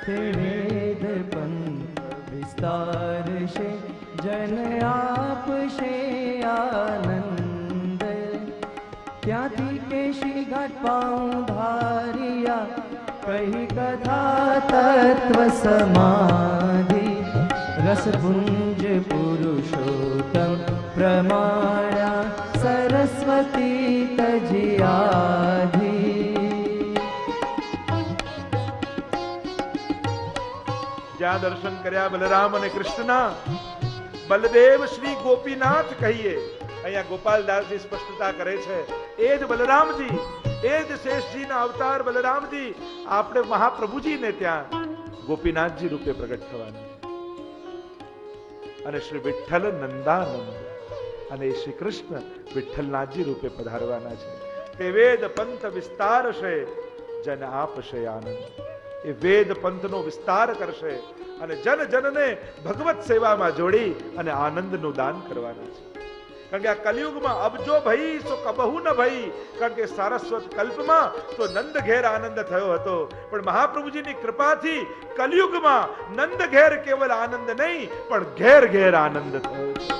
તે વેદ પંથ વિસ્તાર છે જન આપશે આનંદ. ત્યાંથી કેશી ઘાટ પાઉં ધારિયા કહી કથા તત્વ સમાધિ રસપુંજ પુરુષોત્તમ પ્રમાણ્યા સરસ્વતી તજિયાધિ. જ્યાં દર્શન કર્યા બલરામ અને કૃષ્ણના બલદેવ શ્રી ગોપીનાથ કહીએ. અહીંયા ગોપાલદાસજી સ્પષ્ટતા કરે છે એ જ બલરામજી એ જ શેષજીના અવતાર બલરામજી આપણે મહાપ્રભુજીને ત્યાં ગોપીનાથજી રૂપે પ્રગટ થવાના અને શ્રી વિઠ્ઠલ નંદાનંદ અને શ્રી કૃષ્ણ વિઠ્ઠલનાથજી રૂપે પધારવાના છે. તે વેદ પંથ વિસ્તાર છે જન આપશે આનંદ. એ વેદ પંથનો વિસ્તાર કરશે અને જન જનને ભગવત સેવામાં જોડી અને આનંદનું દાન કરવાના છે. કારણ કે આ કલિયુગમાં અબજો ભઈ સો કબહુ ન ભઈ. કારણ કે સારસ્વત કલ્પમાં તો નંદ ઘેર આનંદ થયો હતો, પણ મહાપ્રભુજીની કૃપાથી કલિયુગમાં નંદ ઘેર કેવલ આનંદ નહીં પણ ઘેર ઘેર આનંદ થયો છે.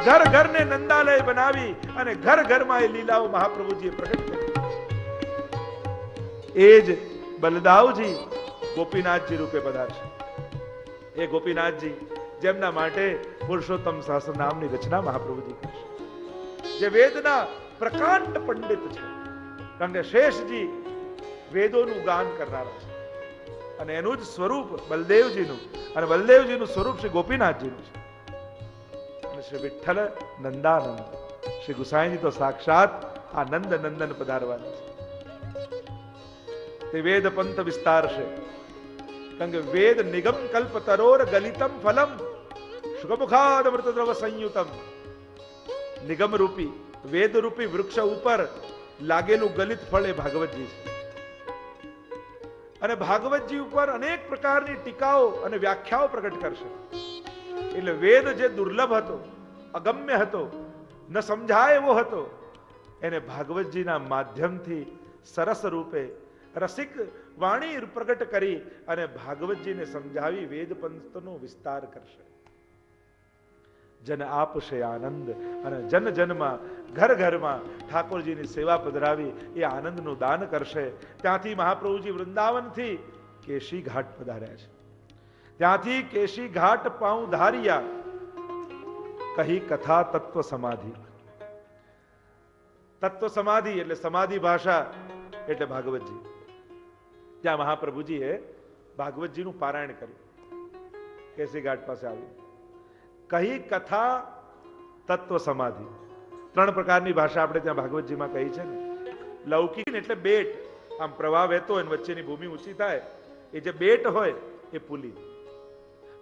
ઘર ઘરને નંદાલય બનાવી અને ઘર ઘરમાં એ લીલાઓ મહાપ્રભુજીએ પ્રગટ કરી. એ જ બલદાવજી ગોપીનાથજી રૂપે પધારશે. એ ગોપીનાથજી જેમના માટે પુરુષોત્તમ સહસ્ર નામની રચના મહાપ્રભુજી કરશે, જે વેદના પ્રકાંડ પંડિત છે. કારણ કે શેષજી વેદોનું ગાન કરનારા છે અને એનું જ સ્વરૂપ બલદેવજીનું અને બલદેવજીનું સ્વરૂપ શ્રી ગોપીનાથજીનું છે. અને શ્રી વિઠ્ઠલ નંદાનંદ શ્રી ગુસાઈજી તો સાક્ષાત આ નંદ નંદન પધારવાના છે. તે વેદ પંથ વિસ્તાર છે. કારણ કે વેદ નિગમ કલ્પ તરોર ગલિતમ ફલમ શુકમુખાદ અમૃત દ્રવ સંયુતમ. નિગમ રૂપી વેદ રૂપી વૃક્ષ ઉપર લાગેલું ગલિત ફળ એ ભાગવતજી છે. અને ભાગવતજી ઉપર અનેક પ્રકારની ટીકાઓ અને વ્યાખ્યાઓ પ્રગટ કરશે. એટલે વેદ જે દુર્લભ હતો, અગમ્ય હતો, ન સમજાય એવો હતો, એને ભાગવતજીના માધ્યમથી સરસ રૂપે રસિક વાણી પ્રગટ કરી અને ભાગવતજીને સમજાવી વેદ પંથનો વિસ્તાર કરશે. જન આપશે આનંદ અને જન જનમાં ઘર ઘરમાં ઠાકોરજીની સેવા પધરાવી એ આનંદનું દાન કરશે. ત્યાંથી મહાપ્રભુજી વૃંદાવનથી કેશી ઘાટ પધાર્યા છે. ત્યાંથી કેશી ઘાટ પાઉં ધારિયા કહી કથા તત્વ સમાધિ. તત્વ સમાધિ એટલે સમાધિ ભાષા એટલે ભાગવતજી. ત્યાં મહાપ્રભુજીએ ભાગવતજીનું પારાયણ કર્યું કેસી ઘાટ પાસે આવી. કહી કથા તત્વ સમાધિ ત્રણ પ્રકારની ભાષા આપણે ત્યાં ભાગવતજીમાં કહી છે ને. લૌકિક એટલે બેટ, આમ પ્રવાહ વહેતો હોય વચ્ચેની ભૂમિ ઊંચી થાય, એ જે બેટ હોય એ પુલી.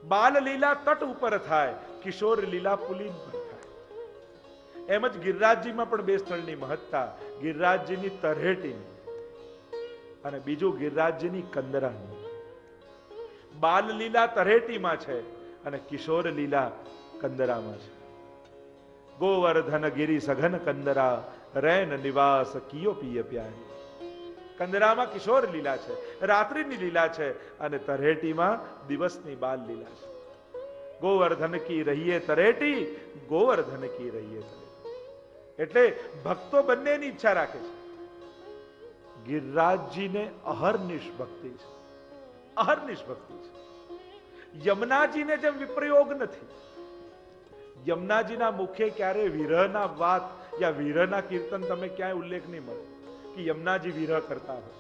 બાલ લીલા તટ ઉપર થાય, કિશોર લીલા પુલી પર થાય. એમ જ ગિરિરાજજીમાં પણ બે સ્થળની મહત્તા, ગિરિરાજજીની તરહેટીની અને બીજું ગિરિરાજજીની કંદરાની. બાલ લીલા તરહેટીમાં છે અને કિશોર લીલા કંદરામાં છે. ગોવર્ધન ગિરી સઘન કંદરા, રૈન નિવાસ કિયો પિય પ્યારી. કંદરામાં કિશોર લીલા છે, રાત્રિની લીલા છે અને તરહેટીમાં દિવસની બાલ લીલા છે. ગોવર્ધન કી રહીએ તરહેટી, ગોવર્ધન કી રહીએ તરહેટી. એટલે ભક્તો બંનેની ઈચ્છા રાખે છે. ગિરિરાજજીને અહર્નિશ ભક્તિ છે, અહર્નિશ ભક્તિ છે. યમુનાજીને જેમ વિપ્રયોગ નથી. યમુનાજીના મુખે ક્યારે વિરહના વાત યા વિરહના કીર્તન તમે ક્યાંય ઉલ્લેખ નહીં મળે કે યમુનાજી વિરહ કરતા હોય.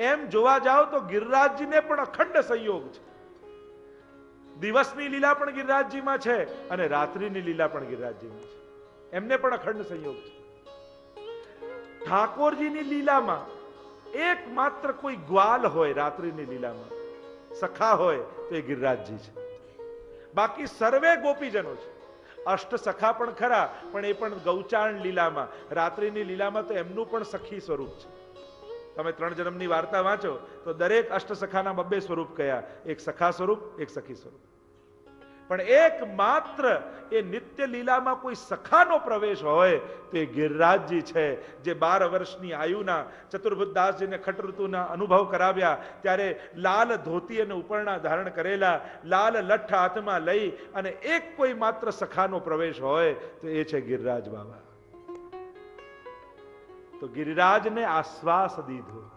એમ જોવા જાઓ તો ગિરિરાજજીને પણ અખંડ સંયોગ છે. દિવસની લીલા પણ ગિરિરાજજીમાં છે અને રાત્રિની લીલા પણ ગિરિરાજજીમાં છે. એમને પણ અખંડ સંયોગ છે. ઠાકોરજીની લીલામાં એક માત્ર કોઈ ગ્વાલ હોય, રાત્રિની લીલામાં સખા હોય તો એ ગિરિરાજજી છે. બાકી સર્વે ગોપીજનો છે. અષ્ટ સખા પણ ખરા, પણ એ પણ ગૌચારણ લીલામાં, રાત્રિની લીલામાં તો એમનું પણ સખી સ્વરૂપ છે. તમે 3 જન્મની વાર્તા વાંચો તો દરેક અષ્ટ સખાના 2 સ્વરૂપ કયા, એક સખા સ્વરૂપ, એક સખી સ્વરૂપ. પણ એક માત્ર એ નિત્ય લીલામાં કોઈ સખાનો પ્રવેશ હોય તો એ ગિરિરાજજી છે, જે 12 વર્ષની આયુના ચતુર્ભુજદાસજીને ખટઋતુના અનુભવ કરાવ્યા ત્યારે લાલ ધોતી અને ઉપરણા ધારણ કરેલા, લાલ લઠ્ઠ હાથમાં લઈ અને એક કોઈ માત્ર સખાનો પ્રવેશ હોય તો એ છે ગિરિરાજ બાબા. તો ગિરિરાજને આશ્વાસ દીધો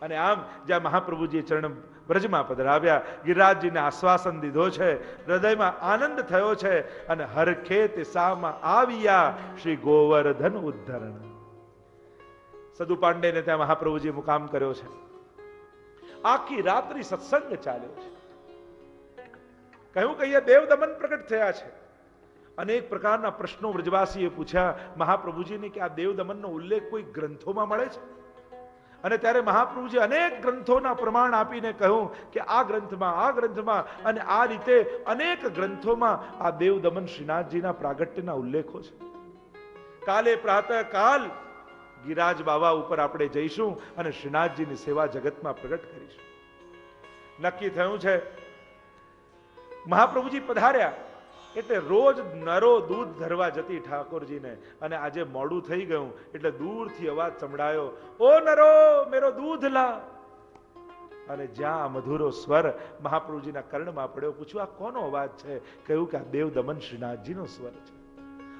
અને આમ જ્યાં મહાપ્રભુજી ચરણ બ્રજમાં પધરાવ્યા, ગિરિરાજજીને આશ્વાસન દીધો છે, હૃદયમાં આનંદ થયો છે અને હરખે તિસામાં આવ્યા શ્રી ગોવર્ધન ઉદ્ધરણ. સદુ પાંડેને ત્યાં મહાપ્રભુજી મુકામ કર્યો છે. આખી રાત્રિ સત્સંગ ચાલ્યો છે. કહ્યું કે દેવ દમન પ્રગટ થયા છે. અનેક પ્રકારના પ્રશ્નો વ્રજવાસીએ પૂછ્યા મહાપ્રભુજીને કે આ દેવ દમનનો ઉલ્લેખ કોઈ ગ્રંથોમાં મળે છે? અને ત્યારે મહાપ્રભુજી અનેક ગ્રંથોના પ્રમાણ આપીને કહ્યું કે આ ગ્રંથમાં અને આ રીતે અનેક ગ્રંથોમાં આ દેવ દમન શ્રીનાથજીના પ્રાગટ્યના ઉલ્લેખો છે. કાલે પ્રાતઃ કાલ ગિરિરાજ બાવા ઉપર આપણે જઈશું અને શ્રીનાથજીની સેવા જગતમાં પ્રગટ કરીશું. નક્કી થયું છે. મહાપ્રભુજી પધાર્યા એટલે રોજ નરો દૂધ ધરવા જતી ઠાકોરજીને, અને આજે મોડું થઈ ગયું એટલે દૂરથી અવાજ સંભળાયો, ઓ નરો મેરો દૂધ લા. અને જ્યાં મધુરો સ્વર મહાપ્રભુજીના કર્ણમાં પડ્યો, પૂછ્યું આ કોનો અવાજ છે? કહ્યું કે આ દેવ દમન શ્રીનાથજીનો સ્વર છે.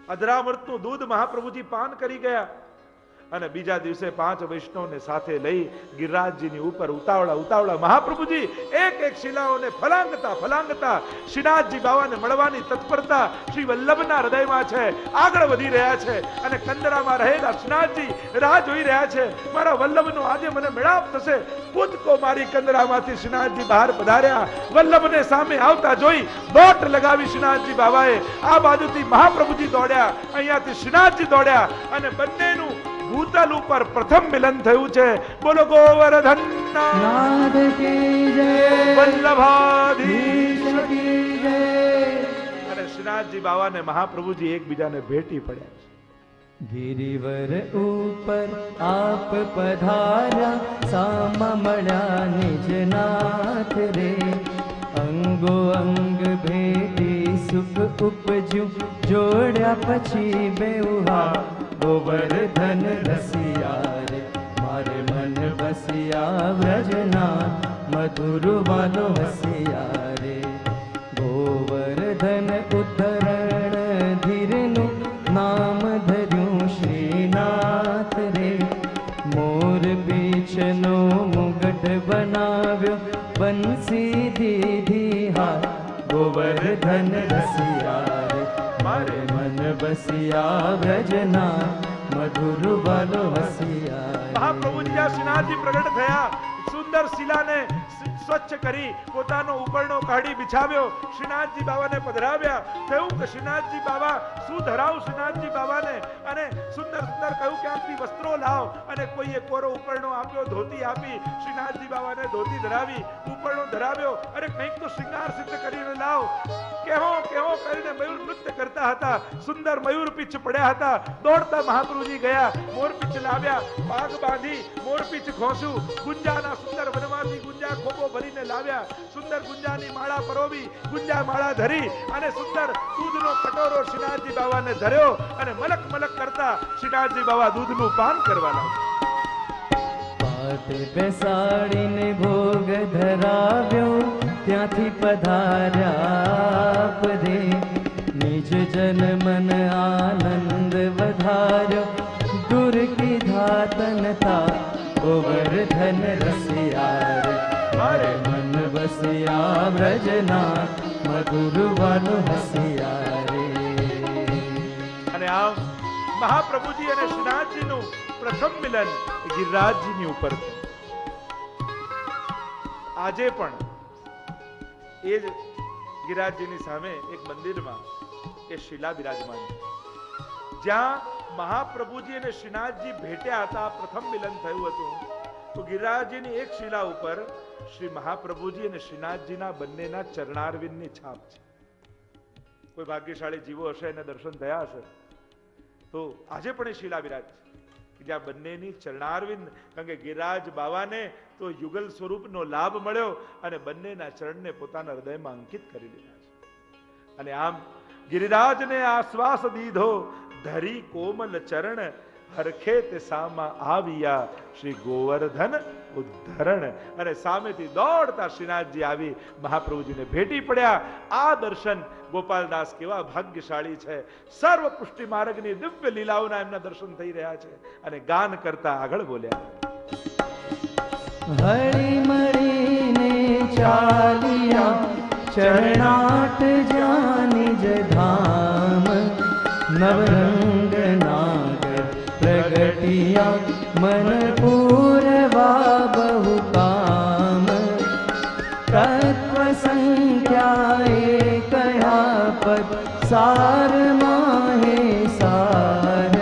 અધરામૃતનું દૂધ મહાપ્રભુજી પાન કરી ગયા અને બીજા દિવસે 5 વૈષ્ણવને સાથે લઈ ગિરિરાજજીની ઉપર ઉતાવળા મહાપ્રભુજી એક એક શિલાઓને ફલાંગતા શ્રીનાથજી બાવાને મળવાની તત્પરતા શ્રી વલ્લભના હૃદયમાં છે. આગળ વધી રહ્યા છે અને કંદરામાં રહેલા શ્રીનાથજી રાહ જોઈ રહ્યા છે. મારા વલ્લભનો આજે મને મેળાપ થશે. કૂદકો મારી કંદરામાંથી શ્રીનાથજી બહાર પધાર્યા. વલ્લભને સામે આવતા જોઈ દોટ લગાવી શ્રીનાથજી બાવાએ. આ બાજુથી મહાપ્રભુજી દોડ્યા, અહીંયાથી શ્રીનાથજી દોડ્યા અને બંનેનું ભૂતલ ઉપર પ્રથમ મિલન થયું છે. બોલો ગોવર્ધન નાથ કી જય, વલ્લભાધીશ કી જય. અને શ્રીનાથજી બાવાને મહાપ્રભુજી એકબીજાને ભેટી પડ્યા છે. ગિરિવર ઉપર આપ પધાર્યા, સામા મળ્યા નિજનાથ રે. અંગો અંગ ભેટી સુખ ઉપજ્યું, જોડ્યા પછી બેઉહા ગોવર્ધન રસિયા રે. મારે મન બસિયા વ્રજના, મધુર વાલો હસિયા રે. ગોવર્ધન ઉદ્ધરણ ધીરનું નામ ધર્યું શ્રીનાથ રે. મોર પીછનો મુગટ બનાવ્યો, બંસી દીધી હાથ. ગોવર્ધન રસિયા રે. મારે મન બસિયા વ્રજના, મધુર વાલો હસિયા. મહાપ્રભુજી આ શ્રીનાથજી પ્રગટ થયા. સુંદર શિલાને સ્વચ્છ કરી પોતાનો ઉપરણો કાઢી બિછાવ્યો. શ્રીનાથજી બાવાને પધરાવ્યા. કહ્યું કે શ્રીનાથજી બાવા શું ધરાવ શ્રીનાથજી બાવાને, અને સુંદર સુંદર કહ્યું ક્યાંકથી વસ્ત્રો લાવ, અને કોઈએ કોરો ઉપરણો આપ્યો, ધોતી આપી, શ્રીનાથજી બાબાને ધોતી ધરાવી, ઉપરણો ધરાવ્યો, અરે કંઈક તો શૃંગાર સિદ્ધ કરીને લાવ. કેવો કેવો કરીને મયુર નૃત્ય કરતા હતા, સુંદર મયુર પીછ પડ્યા હતા. દોડતા મહાપ્રભુજી ગયા, મોર પીછ લાવ્યા, પાગ બાંધી મોર પીછ ઘોંસું, ગુંજાના સુંદર વનમાંથી ગુંજા ખોબો ભરીને લાવ્યા, સુંદર ગુંજાની માળા પરોવી, ગુંજા માળા ધરી અને સુંદર દૂધનો કટોરો શ્રીનાથજી બાબાને ધર્યો, અને મલક મલક કરતા શ્રીનાથજી બાબા દૂધનું પાન કરવા લાગ્યા. પાટે બેસાડીને ભોગ ધરાવ્યો, ત્યાંથી પધાર્યા પદે, નિજ જન મન આનંદ વધાર્યો, દૂર કીધા તનતા ગોવર્ધન રસિયા રે, મારે મન બસિયા બ્રજના મધુર વન હસિયા રે. અને આમ મહાપ્રભુજી અને શ્રીનાથજીનું પ્રથમ મિલન ગિરિરાજજીની ઉપર થયું. આજે પણ એ જ ગિરિરાજજીની સામે એક મંદિરમાં એ શિલા બિરાજમાન છે, જ્યાં મહાપ્રભુજી અને શ્રીનાથજી ભેટ્યા હતા, પ્રથમ મિલન થયું હતું. તો ગિરિરાજજીની એક શિલા ઉપર શ્રી મહાપ્રભુજી અને શ્રીનાથજીના બંનેના ચરણારવિંદની છાપ છે. કોઈ ભાગ્યશાળી જીવો હશે એને દર્શન થયા હશે તો આજે પણ એ શિલા બિરાજ છે, જ્યાં બંનેની ચરણારવિંદ, કારણ કે ગિરિરાજ બાવાને તો યુગલ સ્વરૂપનો લાભ મળ્યો અને બંનેના ચરણને પોતાના હૃદયમાં અંકિત કરી લીધા છે. અને આમ ગિરિરાજને આશ્વાસ દીધો, ધરી કોમલ ચરણ, હરખે તે સામા આવ્યા શ્રી ગોવર્ધન ઉદ્ધરણ. અને સામેથી દોડતા શ્રીનાથજી આવી મહાપ્રભુજીને ભેટી પડ્યા. આ દર્શન ગોપાલદાસ કેવા ભાગ્યશાળી છે, સર્વ પુષ્ટિ માર્ગની દિવ્ય લીલાઓના એમના દર્શન થઈ રહ્યા છે. અને ગાન કરતા આગળ બોલ્યા, હળી મળીને ચાલ્યા, ચરણાટ જ્યાં નિજ ધામ, નવરંગ નાગર પ્રગટિયા, મન પૂરવા બહુ કામ, તત્વ સંખ્યાએ કયા પદ, સાર માહે સાર,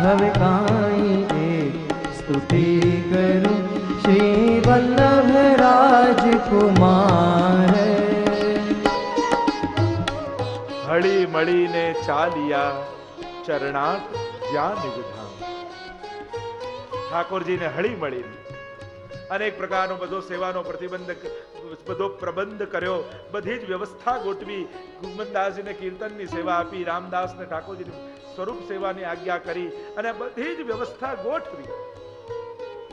હવે કાંઈ એક સ્તુતિ કરું શ્રી વલ્લભ રાજકુમાર. હળી મળીને ચાલ્યા, ચરણાટ જ્યાં નિજ ધામ. ઠાકોરજીને હળી મળીને અનેક પ્રકારનો બધો સેવાનો બધો પ્રબંધ કર્યો, બધી જ વ્યવસ્થા ગોઠવી. ગુમનદાસજીને કીર્તનની સેવા આપી, રામદાસને ઠાકોરજીની સ્વરૂપ સેવાની આજ્ઞા કરી, અને બધી જ વ્યવસ્થા ગોઠવી.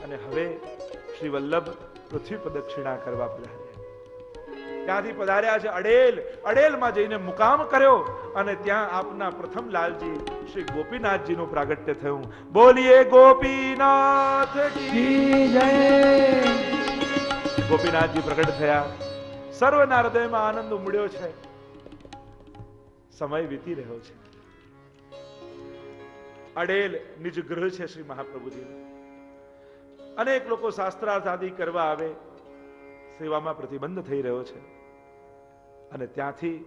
અને હવે શ્રી વલ્લભ પૃથ્વી પ્રદક્ષિણા કરવા પધાર્યા. ત્યાંથી પધાર્યા છે અડેલ. અડેલમાં જઈને મુકામ કર્યો, અને ત્યાં આપના પ્રથમ લાલજી શ્રી ગોપીનાથજીનું પ્રાગટ્ય થયું. બોલીએ ગોપીનાથ કી જય. ગોપીનાથજી પ્રગટ થયા. સર્વના હૃદયમાં આનંદ ઉમડ્યો છે. સમય વીતી રહ્યો છે. અડેલ નિજ ગૃહ છે શ્રી મહાપ્રભુજી. અનેક લોકો શાસ્ત્રાર્થ આદિ કરવા આવે, સેવામાં પ્રતિબંધ થઈ રહ્યો છે. અને ત્યાંથી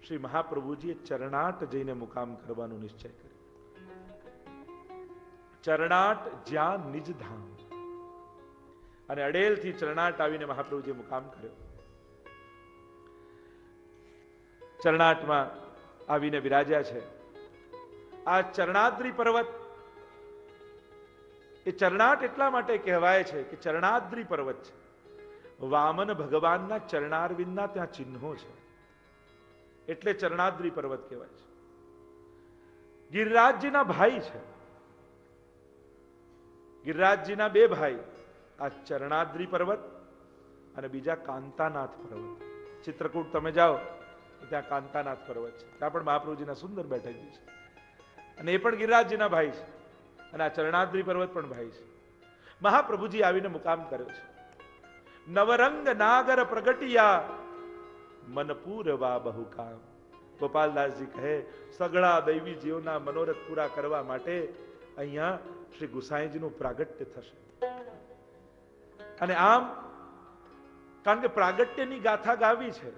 શ્રી મહાપ્રભુજીએ ચરણાટ જઈને મુકામ કરવાનો નિશ્ચય કર્યો. ચરણાટ જ્યાં નિજ ધામ. અને અડેલથી ચરણાટ આવીને મહાપ્રભુજીએ મુકામ કર્યો. ચરણાટમાં આવીને વિરાજ્યા છે. આ ચરણાદ્રી પર્વત, એ ચરણાટ એટલા માટે કહેવાય છે કે ચરણાદ્રી પર્વત છે. વામન ભગવાનના ચરણારવિંદના ત્યાં ચિહ્નો છે, એટલે ચરણાદ્રી પર્વત કહેવાય છે. ગિરિરાજજીના ભાઈ છે. ગિરિરાજજીના બે ભાઈ, આ ચરણાદ્રી પર્વત અને બીજા કાંતાનાથ પર્વત. ચિત્રકૂટ તમે જાઓ ત્યાં કાંતાનાથ પર્વત છે, ત્યાં પણ મહાપ્રભુજીના સુંદર બેઠકજી છે, અને એ પણ ગિરિરાજજીના ભાઈ છે. અને આ ચરણાદ્રી પર્વત પણ ભાઈ છે. મહાપ્રભુજી આવીને મુકામ કર્યો છે. નવરંગ નાગર પ્રગટિયા, મનપૂરવા બહુ કામ. ગોપાલદાસજી કહે, સગળા દૈવી જીવોના મનોરથ પૂરા કરવા માટે અહીંયા શ્રી ગુસાઈજીનું પ્રાગટ્ય થશે. અને આમ કારણ કે પ્રાગટ્યની ગાથા ગાવી છે,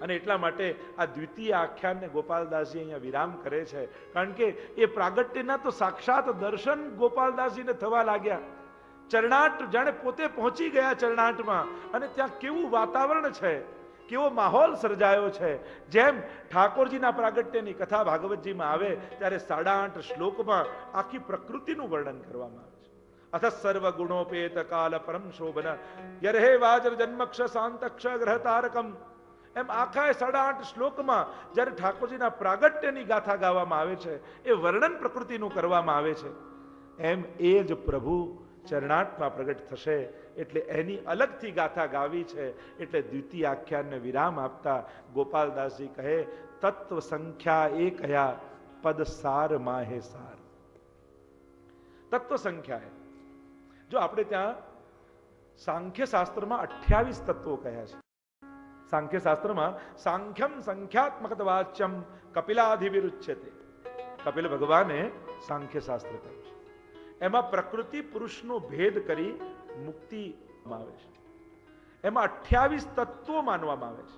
અને એટલા માટે આ દ્વિતીય આખ્યાનને ગોપાલદાસજી અહીંયા વિરામ કરે છે, કારણ કે એ પ્રાગટ્યના તો સાક્ષાત દર્શન ગોપાલદાસજીને થવા લાગ્યા. ચરણાટ જાણે પોતે પહોંચી ગયા ચરણાટમાં, અને ત્યાં કેવું વાતાવરણ છે, કેવો માહોલ સર્જાયો છે. જેમ ઠાકોરજીના પ્રાગટ્યની કથા ભાગવતજીમાં આવે ત્યારે 8.5 શ્લોકમાં આખી પ્રકૃતિનું વર્ણન કરવામાં આવે છે. અથ સર્વ ગુણોપેત કાલ પરમ શોભન યર્હે વાજ્ર જન્મક્ષ શાંતક્ષ ગ્રહ તારકમ, એમ આખા 8.5 શ્લોકમાં જ્યારે ઠાકોરજીના પ્રાગટ્યની ગાથા ગાવામાં આવે છે, એ વર્ણન પ્રકૃતિનું કરવામાં આવે છે. એમ એ જ પ્રભુ ચરણાટમાં પ્રગટ થશે, એટલે એની અલગથી ગાથા ગાવી છે. એટલે દ્વિતીય આખ્યાનને વિરામ આપતા ગોપાલદાસજી કહે, તત્વ સંખ્યા એ કયા પદ સાર માહે સાર. તત્વ સંખ્યા એ, જો આપણે ત્યાં સાંખ્ય શાસ્ત્રમાં 28 તત્વો કહ્યા છે. સાંખ્ય શાસ્ત્રમાં સાંખ્યમ સંખ્યાત્મક વાચ્યમ કપિલાધિવિરુચ્યતે. કપિલ ભગવાને સાંખ્ય શાસ્ત્ર કહ્યું છે. એમાં પ્રકૃતિ પુરુષનો ભેદ કરી મુક્તિ આવે છે. એમાં 28 તત્વો માનવામાં આવે છે.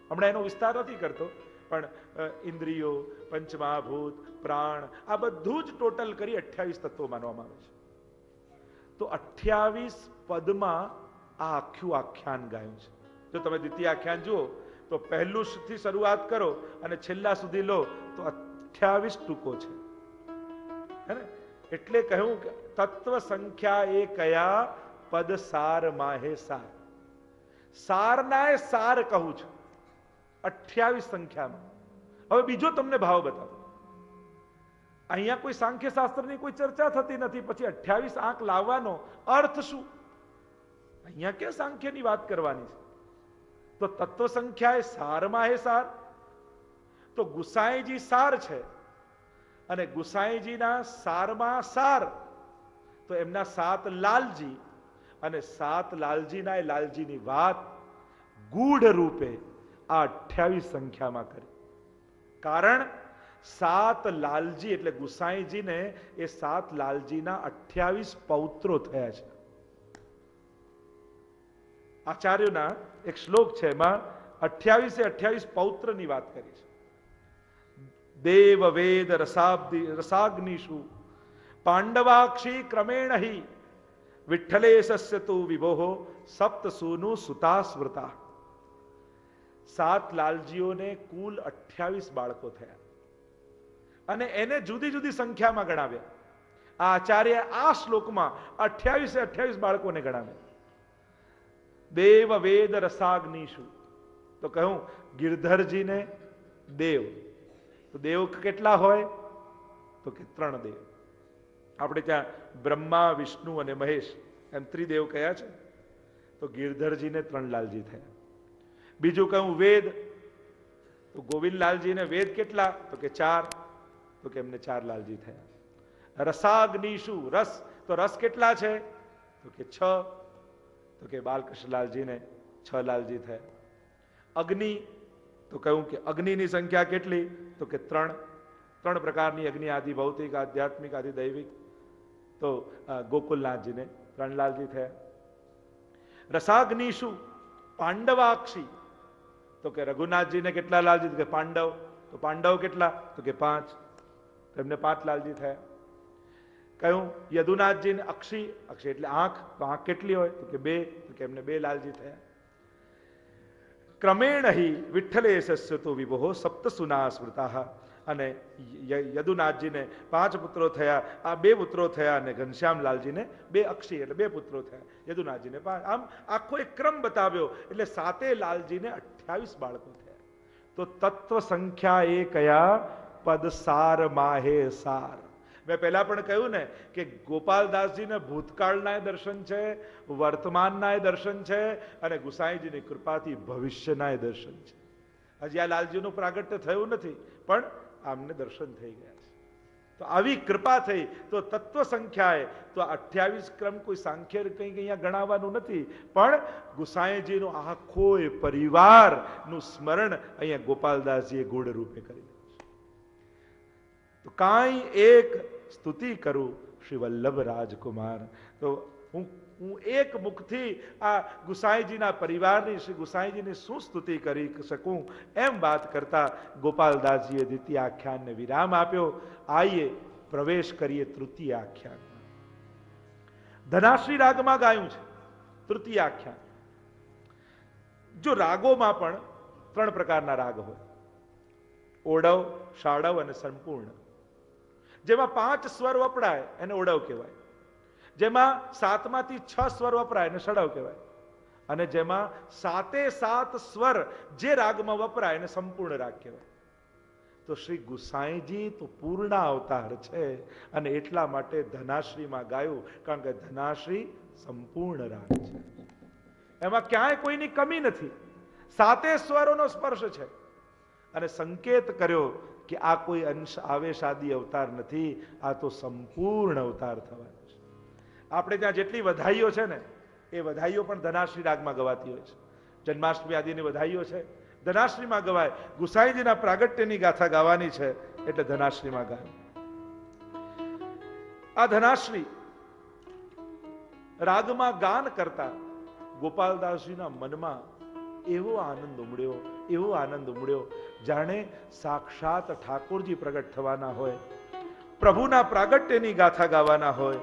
હમણાં એનો વિસ્તાર નથી કરતો, પણ ઇન્દ્રિયો, પંચમહાભૂત, પ્રાણ, આ બધું જ ટોટલ કરી 28 તત્વો માનવામાં આવે છે. તો 28 પદમાં આ આખું આખ્યાન ગાયું છે. જો તમે દ્વિતીય આખ્યાન જુઓ તો પહેલું થી શરૂઆત કરો અને છેલ્લા સુધી લો તો 28 ટૂંકો છે, હે ને? એટલે કહ્યું કે તત્વ સંખ્યા એ કયા પદ સાર માહે સાર. સારના એ સાર કહું છું 28 સંખ્યામાં. હવે બીજો તમને ભાવ બતાવો. અહીંયા કોઈ સાંખ્ય શાસ્ત્રની કોઈ ચર્ચા થતી નથી, પછી 28 આંક લાવવાનો અર્થ શું? અહીંયા કે સાંખ્યની વાત કરવાની છે. તો તત્વ સંખ્યા એ સારમાં હે સાર. તો ગુસાઈજી સાર છે, અને ગુસાઈજીના સારમાં સાર, તો એમના 7 લાલજી, અને 7 લાલજીના એ લાલજીની વાત ગૂઢ રૂપે આ 28 સંખ્યામાં કરી. કારણ 7 લાલજી એટલે ગુસાઈજીને એ 7 લાલજીના 28 પૌત્રો થયા છે. આચાર્યોના એક શ્લોક છે, એમાં 28 પૌત્રની વાત કરી છે. દેવ વેદ રસાગ્નિષુ પાંડવાક્ષી ક્રમેણ હિ વિઠ્ઠલેશસ્ય તુ વિભોઃ સપ્તસૂનુ સુતા સ્મૃતા. 7 લાલજીઓને કુલ 28 બાળકો થયા, અને એને જુદી જુદી સંખ્યામાં ગણાવ્યા. આ આચાર્ય આ શ્લોકમાં 28 બાળકોને ગણાવ્યા. દેવ વેદ રસાગ્નિષુ, તો કહ્યું ગિરધરજીને દેવ, તો દેવ કેટલા હોય? તો કે 3 દેવ. આપણે ત્યાં બ્રહ્મા, વિષ્ણુ અને મહેશ એમ ત્રિદેવ કયા છે. તો ગિરધરજીને 3 લાલજી થયા. બીજું કહ્યું વેદ, તો ગોવિંદલાલજીને વેદ કેટલા? તો કે 4, તો કે એમને 4 લાલજી થયા. રસાગ્નિષુ, રસ, તો રસ કેટલા છે? તો કે 6, તો કે બાલકૃષ્ણલાલજીને 6 લાલજી થયા. અગ્નિ, તો કહ્યું કે અગ્નિની સંખ્યા કેટલી? તો કે 3 પ્રકારની અગ્નિ, આદિ ભૌતિક, આધ્યાત્મિક, આદિ દૈવિક. તો ગોકુલનાથજીને 3 લાલજી થયા. રસાગ્નિષુ પાંડવાક્ષી, તો કે રઘુનાથજીને કેટલા લાલજી? તો કે પાંડવ, તો પાંડવ કેટલા? તો કે 5, તો એમને 5 લાલજી થયા. કહ્યું યદુનાથજીને અક્ષી, અક્ષી એટલે આંખ, તો આંખ કેટલી હોય? તો કે 2, તો કે એમને 2 લાલજી થયા. ક્રમેણ હિ વિઠ્ઠલેશસ્ય તુ વિભોઃ સપ્તસૂના સ્મૃતાઃ, અને યદુનાથજીને 5 પુત્રો થયા, આ 2 પુત્રો થયા, અને ઘનશ્યામલાલજીને 2 અક્ષી એટલે 2 પુત્રો થયા, યદુનાથજીને 5. આમ આખો એક ક્રમ બતાવ્યો. એટલે 7 લાલજીને 28 બાળકો થયા. તો તત્વ સંખ્યા એ કયા પદ સાર માહે સાર. મેં પહેલા પણ કહ્યું ને કે ગોપાલદાસજીને ભૂતકાળના દર્શન છે, વર્તમાનના દર્શન છે, અને ગુસાઈજીની કૃપાથી ભવિષ્યના દર્શન છે. હજી આ લાલજીનું પ્રાગટ્ય થયું નથી, પણ આમને દર્શન થઈ ગયા છે. તો આવી કૃપા થઈ. તો તત્વ સંખ્યાએ તો 28 ક્રમ કોઈ સાંખ્ય કંઈક અહીંયા ગણાવવાનું નથી, પણ ગુસાઈજીનો આખો પરિવારનું સ્મરણ અહીંયા ગોપાલદાસજીએ ગૂઢ રૂપે કરી. તો કાંઈ એક સ્તુતિ કરું શ્રી વલ્લભ રાજકુમાર. તો હું હું એક મુખથી આ ગુસાઈજીના પરિવારની, શ્રી ગુસાઈજીની શું સ્તુતિ કરી શકું, એમ વાત કરતા ગોપાલદાસજીએ દ્વિતીય આખ્યાનને વિરામ આપ્યો. આઈએ પ્રવેશ કરીએ તૃતીય આખ્યાનમાં. ધનાશ્રી રાગમાં ગાયું છે તૃતીય આખ્યાન. જો રાગોમાં પણ 3 પ્રકારના રાગ હોય, ઓડવ, શાડવ અને સંપૂર્ણ. જેમાં 5 સ્વર વપરાય એને ઓડવ કહેવાય, જેમાં 7માંથી 6 સ્વર વપરાય એને ષડવ કહેવાય, અને જેમાં 7 સ્વર જે રાગમાં વપરાય એને સંપૂર્ણ રાગ કહેવાય. તો શ્રી ગુસાઈજી તો પૂર્ણ અવતાર છે અને એટલા માટે ધનાશ્રીમાં ગાયું, કારણ કે ધનાશ્રી સંપૂર્ણ રાગ છે, એમાં ક્યાંય કોઈની કમી નથી, 7 સ્વરોનો સ્પર્શ છે. અને સંકેત કર્યો કે આ કોઈ અંશ આવેશાદી અવતાર નથી, આ તો સંપૂર્ણ અવતાર થવાનો છે. આપણે ત્યાં જેટલી વધાઈઓ છે ને એ વધાઈઓ પણ ધનાશ્રી રાગમાં ગવાતી હોય છે. જન્માષ્ટમી આદિની વધાઈઓ છે ધનાશ્રીમાં ગવાય. ગુસાઈજીના પ્રાગટ્યની ગાથા ગાવાની છે એટલે ધનાશ્રીમાં ગાય. આ ધનાશ્રી રાગમાં ગાન કરતા ગોપાલદાસજીના મનમાં એવો આનંદ ઉમડ્યો, એવો આનંદ ઉમડ્યો જાણે સાક્ષાત ઠાકોરજી પ્રગટ થવાના હોય, પ્રભુના પ્રાગટ્યની ગાથા ગાવાના હોય.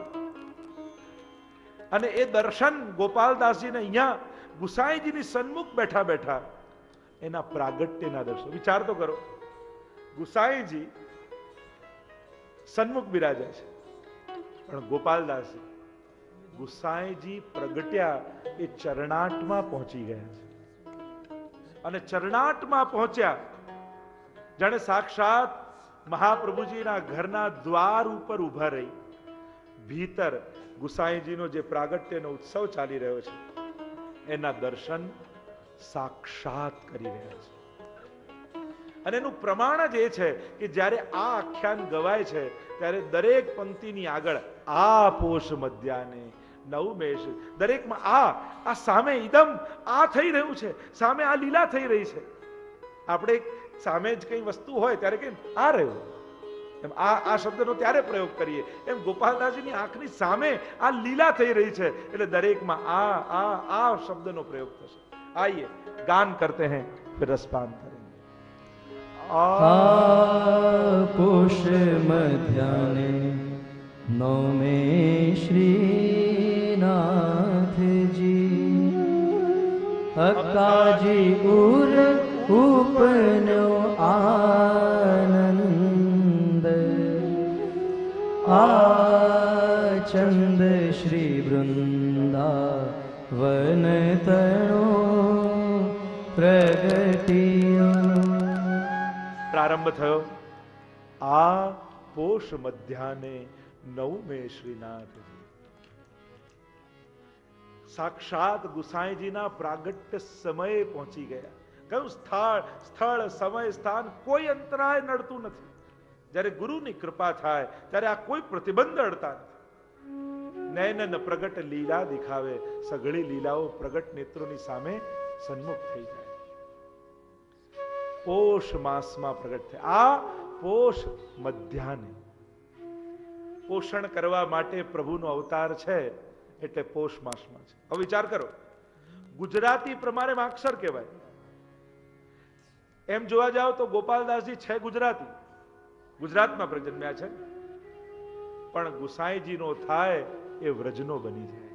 અને એ દર્શન ગોપાલદાસજીને અહીંયા ગુસાઈજીની સન્મુખ બેઠા બેઠા એના પ્રાગટ્યના દર્શન. વિચાર તો કરો, ગુસાઈજી સન્મુખ બિરાજ્યા છે, પણ ગોપાલદાસજી ગુસાઈજી પ્રગટ્યા એ ચરણાટમાં પહોંચી ગયા છે. અને ચરણાટમાં પહોંચ્યા જાણે સાક્ષાત મહાપ્રભુજીના ઘરના દ્વાર ઉપર ઉભા રહી ભીતર ગુસાઈજીનો જે પ્રાગટ્યનો ઉત્સવ ચાલી રહ્યો છે એના દર્શન સાક્ષાત કરી રહ્યા છે. અને એનું પ્રમાણ જ એ છે કે જ્યારે આ આખ્યાન ગવાય છે ત્યારે દરેક પંક્તિની આગળ આ પોષ મધ્યાને નવમેશ, દરેકમાં આ સામે ઇદમ આ થઈ રહ્યું છે, સામે આ લીલા થઈ રહી છે. આપણે સામે જ કઈ વસ્તુ હોય ત્યારે કેમ આ રહ્યું, એમ આ શબ્દનો ત્યારે પ્રયોગ કરીએ, એમ ગોપાલદાસજીની આંખની સામે આ લીલા થઈ રહી છે એટલે દરેકમાં આ શબ્દનો પ્રયોગ થશે. આइए गान करते हैं फिर रसपान करेंगे. पोष मध्याने नौमे श्रीनाथ जी हक्काजी उर उपनो आनंद आचंद श्री वृंदा वन तणो પ્રગટિયો. પ્રારંભ થયો આ પોષ મધ્યાને નવમે શ્રીનાથજી. સાક્ષાત ગુસાઈજીના પ્રાગટ્ય સમયે પહોંચી ગયા. કયું સ્થળ સમય સ્થાન કોઈ અંતરાય નડતું નથી. જ્યારે ગુરુની કૃપા થાય ત્યારે આ કોઈ પ્રતિબંધ અડતા નથી. નયન પ્રગટ લીલા દિખાવે, સઘળી લીલાઓ પ્રગટ નેત્રોની સામે સન્મુખ થઈ જાય. પોષ માસમાં પ્રગટ થાય. આ પોષ મધ્યાને પોષણ કરવા માટે પ્રભુનો અવતાર છે એટલે પોષ માસમાં છે. હવે વિચાર કરો, ગુજરાતી પ્રમાણે માગસર કહેવાય. એમ જોવા જાવ તો ગોપાલદાસજી છે ગુજરાતી, ગુજરાતમાં જન્મ્યા છે, પણ ગુસાઈજીનો થાય એ વ્રજનો બની જાય.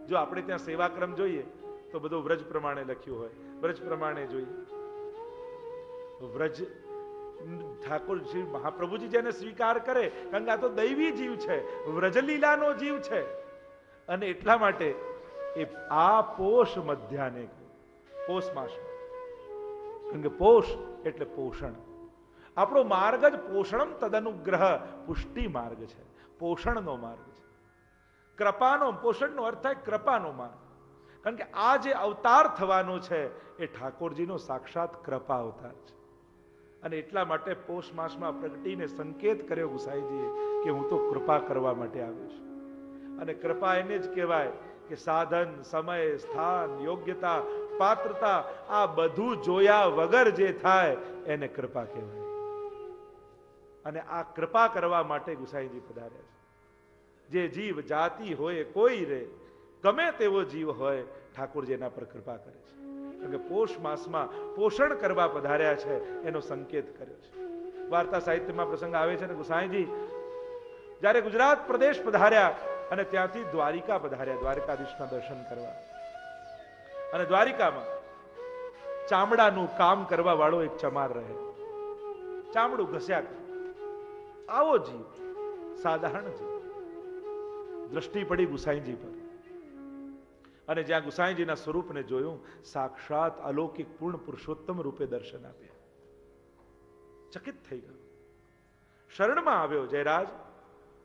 જો આપણે ત્યાં સેવાક્રમ જોઈએ તો બધું વ્રજ પ્રમાણે લખ્યું હોય, વ્રજ પ્રમાણે જોઈએ. વ્રજ ઠાકોર શ્રી મહાપ્રભુજી જેને સ્વીકાર કરે, કારણ કે આ તો દૈવી જીવ છે, વ્રજલીલાનો જીવ છે, અને એટલા માટે એ આ પોષ મધ્યાને પોષ માસમાં, કારણ કે પોષ એટલે પોષણ. આપણો માર્ગ જ પોષણમ તદનુગ્રહ પુષ્ટિ માર્ગ છે, પોષણનો માર્ગ છે. કૃપાનો, પોષણનો અર્થ થાય કૃપાનો માર્ગ. કારણ કે આ જે અવતાર થવાનો છે એ ઠાકોરજીનો સાક્ષાત કૃપા અવતાર છે. અને એટલા માટે પોષ માસમાં પ્રગટીને સંકેત કર્યો ગુસાઈજીએ કે હું તો કૃપા કરવા માટે આવ્યો છું. અને કૃપા એને જ કહેવાય કે સાધન, સમય, સ્થાન, યોગ્યતા, પાત્રતા આ બધું જોયા વગર જે થાય એને કૃપા કહેવાય. અને આ કૃપા કરવા માટે ગુસાઈજી પધાર્યા છે. જે જીવ જાતિ હોય કોઈ રે, ગમે તેવો જીવ હોય ઠાકોરજી એના પર કૃપા કરે છે. કારણ કે પોષ માસમાં પોષણ કરવા પધાર્યા છે એનો સંકેત કર્યો છે. વાર્તા સાહિત્યમાં પ્રસંગ આવે છે ને, ગુસાઈજી જ્યારે ગુજરાત પ્રદેશ પધાર્યા અને ત્યાંથી દ્વારિકા પધાર્યા, દ્વારકાધીશના દર્શન કરવા. અને દ્વારિકામાં ચામડાનું કામ કરવા વાળો એક ચમાર રહે, ચામડું ઘસ્યા કરે. આવો જીવ, સાધારણ જીવ. દ્રષ્ટિ પડી ગુસાઈજી પર, અને જ્યાં ગુસાઈજીના સ્વરૂપને જોયું, સાક્ષાત અલૌકિક પૂર્ણ પુરુષોત્તમ રૂપે દર્શન આપ્યા. ચકિત થઈ ગયો, શરણમાં આવ્યો. જયરાજ,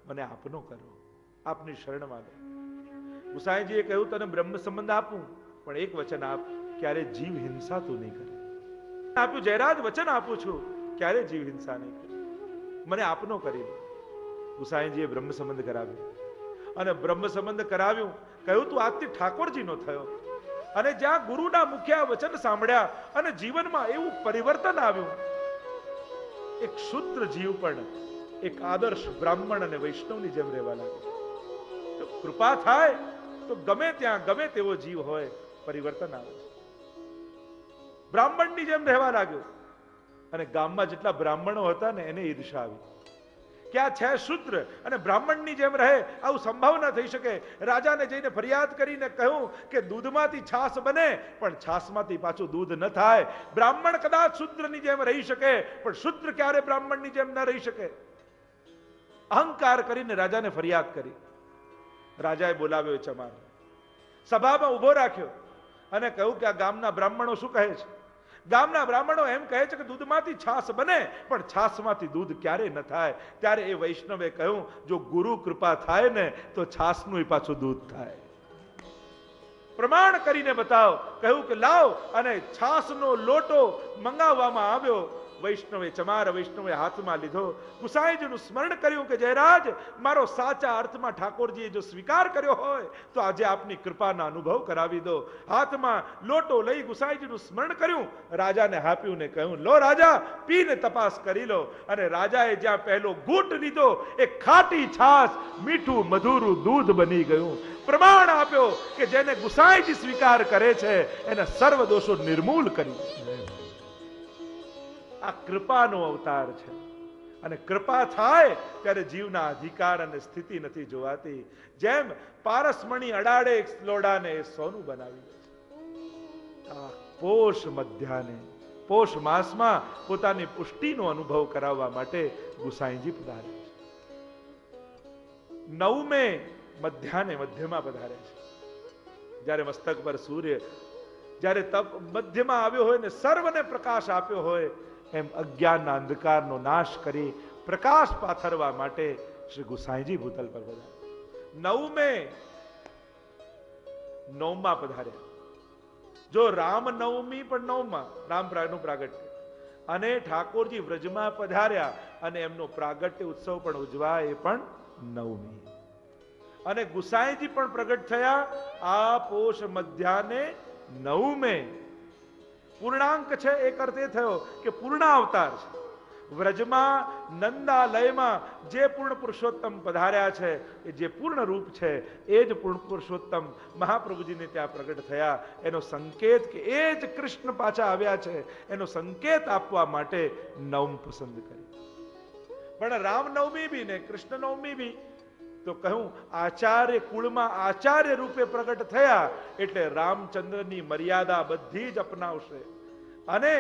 મને આપનો કરો, આપની શરણમાં ગયો. ગુસાઈજીએ કહ્યું, તને બ્રહ્મ સંબંધ આપું, પણ એક વચન આપ, ક્યારે જીવ હિંસા તું નહીં કરે. આપ્યું, જયરાજ વચન આપું છું, ક્યારે જીવ હિંસા નહીં કરે, મને આપનો કરી દો. ગુસાઈજીએ બ્રહ્મ સંબંધ કરાવ્યો, અને બ્રહ્મ સંબંધ કરાવ્યું. કહ્યું, તું આજથી ઠાકોરજીનો થયો. અને જ્યાં ગુરુના મુખ્ય વચન સાંભળ્યા અને જીવનમાં એવું પરિવર્તન આવ્યું, એક શુદ્ર જીવ પણ એક આદર્શ બ્રાહ્મણ અને વૈષ્ણવની જેમ રહેવા લાગ્યો. તો કૃપા થાય તો ગમે ત્યાં ગમે તેવો જીવ હોય પરિવર્તન આવે. બ્રાહ્મણની જેમ રહેવા લાગ્યો. અને ગામમાં જેટલા બ્રાહ્મણો હતા ને, એને ઈર્ષા આવી કે આ છે શુદ્ર અને બ્રાહ્મણની જેમ રહે, આવું સંભવ ન થઈ શકે. રાજાને જઈને ફરિયાદ કરીને કહ્યું કે દૂધમાંથી છાશ બને, પણ છાશમાંથી પાછું દૂધ ન થાય. બ્રાહ્મણ કદાચ શુદ્રની જેમ રહી શકે, પણ શુદ્ર ક્યારે બ્રાહ્મણની જેમ ન રહી શકે. અહંકાર કરીને રાજાને ફરિયાદ કરી. રાજાએ બોલાવ્યો ચમાર, સભામાં ઉભો રાખ્યો અને કહ્યું કે આ ગામના બ્રાહ્મણો શું કહે છે. ગામના બ્રાહ્મણો એમ કહે છે કે દૂધમાંથી છાશ બને, પણ છાશમાંથી દૂધ ક્યારે ન થાય. ત્યારે એ વૈષ્ણવે કહ્યું, જો ગુરુ કૃપા થાય ને તો છાશનું પાછું દૂધ થાય. પ્રમાણ કરીને બતાવ. કહ્યું કે લાવ, અને છાશનો લોટો મંગાવવામાં આવ્યો. વૈષ્ણવે, ચમાર વૈષ્ણવે હાથમાં લીધો. ગુસાઈજીનું સ્મરણ કર્યું કે જયરાજ, મારો સાચા અર્થમાં ઠાકોરજીએ જો સ્વીકાર કર્યો હોય તો આજે આપની કૃપાના અનુભવ કરાવી દો. હાથમાં લોટો લઈ ગુસાઈજીનું સ્મરણ કર્યું, રાજાને આપ્યું ને કહ્યું, લો રાજા, પીને તપાસ કરી લો. અને રાજાએ જ્યાં પહેલો ઘૂંટ લીધો, એ ખાટી છાશ મીઠું મધુરું દૂધ બની ગયું. પ્રમાણ આપ્યો કે જેને ગુસાઈજી સ્વીકાર કરે છે એના સર્વ દોષો નિર્મૂલ કરી. આ કૃપાનો અવતાર છે. અને કૃપા થાય ત્યારે જીવના અધિકાર અને સ્થિતિ નથી જોવાતી. જેમ પારસમણી અડાડે લોડાને સોનું બનાવી દે છે. આ પોષ મધ્યાને, પોષ માસમાં પોતાની પુષ્ટિનો અનુભવ કરાવવા માટે ગુસાઈજી પધારે છે. નવમે મધ્યાને, મધ્યમાં પધારે છે. જ્યારે મસ્તક પર સૂર્ય, જ્યારે તપ મધ્યમાં આવ્યો હોય ને સર્વને પ્રકાશ આપ્યો હોય, એમ અજ્ઞાનના અંધકારનો નાશ કરી પ્રકાશ પાથરવા માટે શ્રી ગુસાઈજી ભૂતલ પર પધાર્યા. નવમાં પધાર્યા. જો રામનવમી પણ નવમાં, રામનું પ્રાગટ્ય, અને ઠાકોરજી વ્રજમાં પધાર્યા અને એમનો પ્રાગટ્ય ઉત્સવ પણ ઉજવાય એ પણ નવમી. અને ગુસાઈજી પણ પ્રગટ થયા આ પોષ મધ્યાને નવમે. પૂર્ણાંક છે, એક અર્થ એ થયો કે પૂર્ણાવતાર છે. વ્રજમાં નંદાલયમાં જે પૂર્ણ પુરુષોત્તમ પધાર્યા છે, એ જે પૂર્ણ રૂપ છે એ જ પૂર્ણ પુરુષોત્તમ મહાપ્રભુજીને ત્યાં પ્રગટ થયા. એનો સંકેત કે એ જ કૃષ્ણ પાછા આવ્યા છે, એનો સંકેત આપવા માટે નવમ પસંદ કરી. પણ રામનવમી બી ને કૃષ્ણનવમી બી તો કહ્યું આચાર્ય કુળમાં આચાર્ય રૂપે પ્રગટ થયા, એટલે રામચંદ્રની મર્યાદા બધી જ અપનાવશે. અને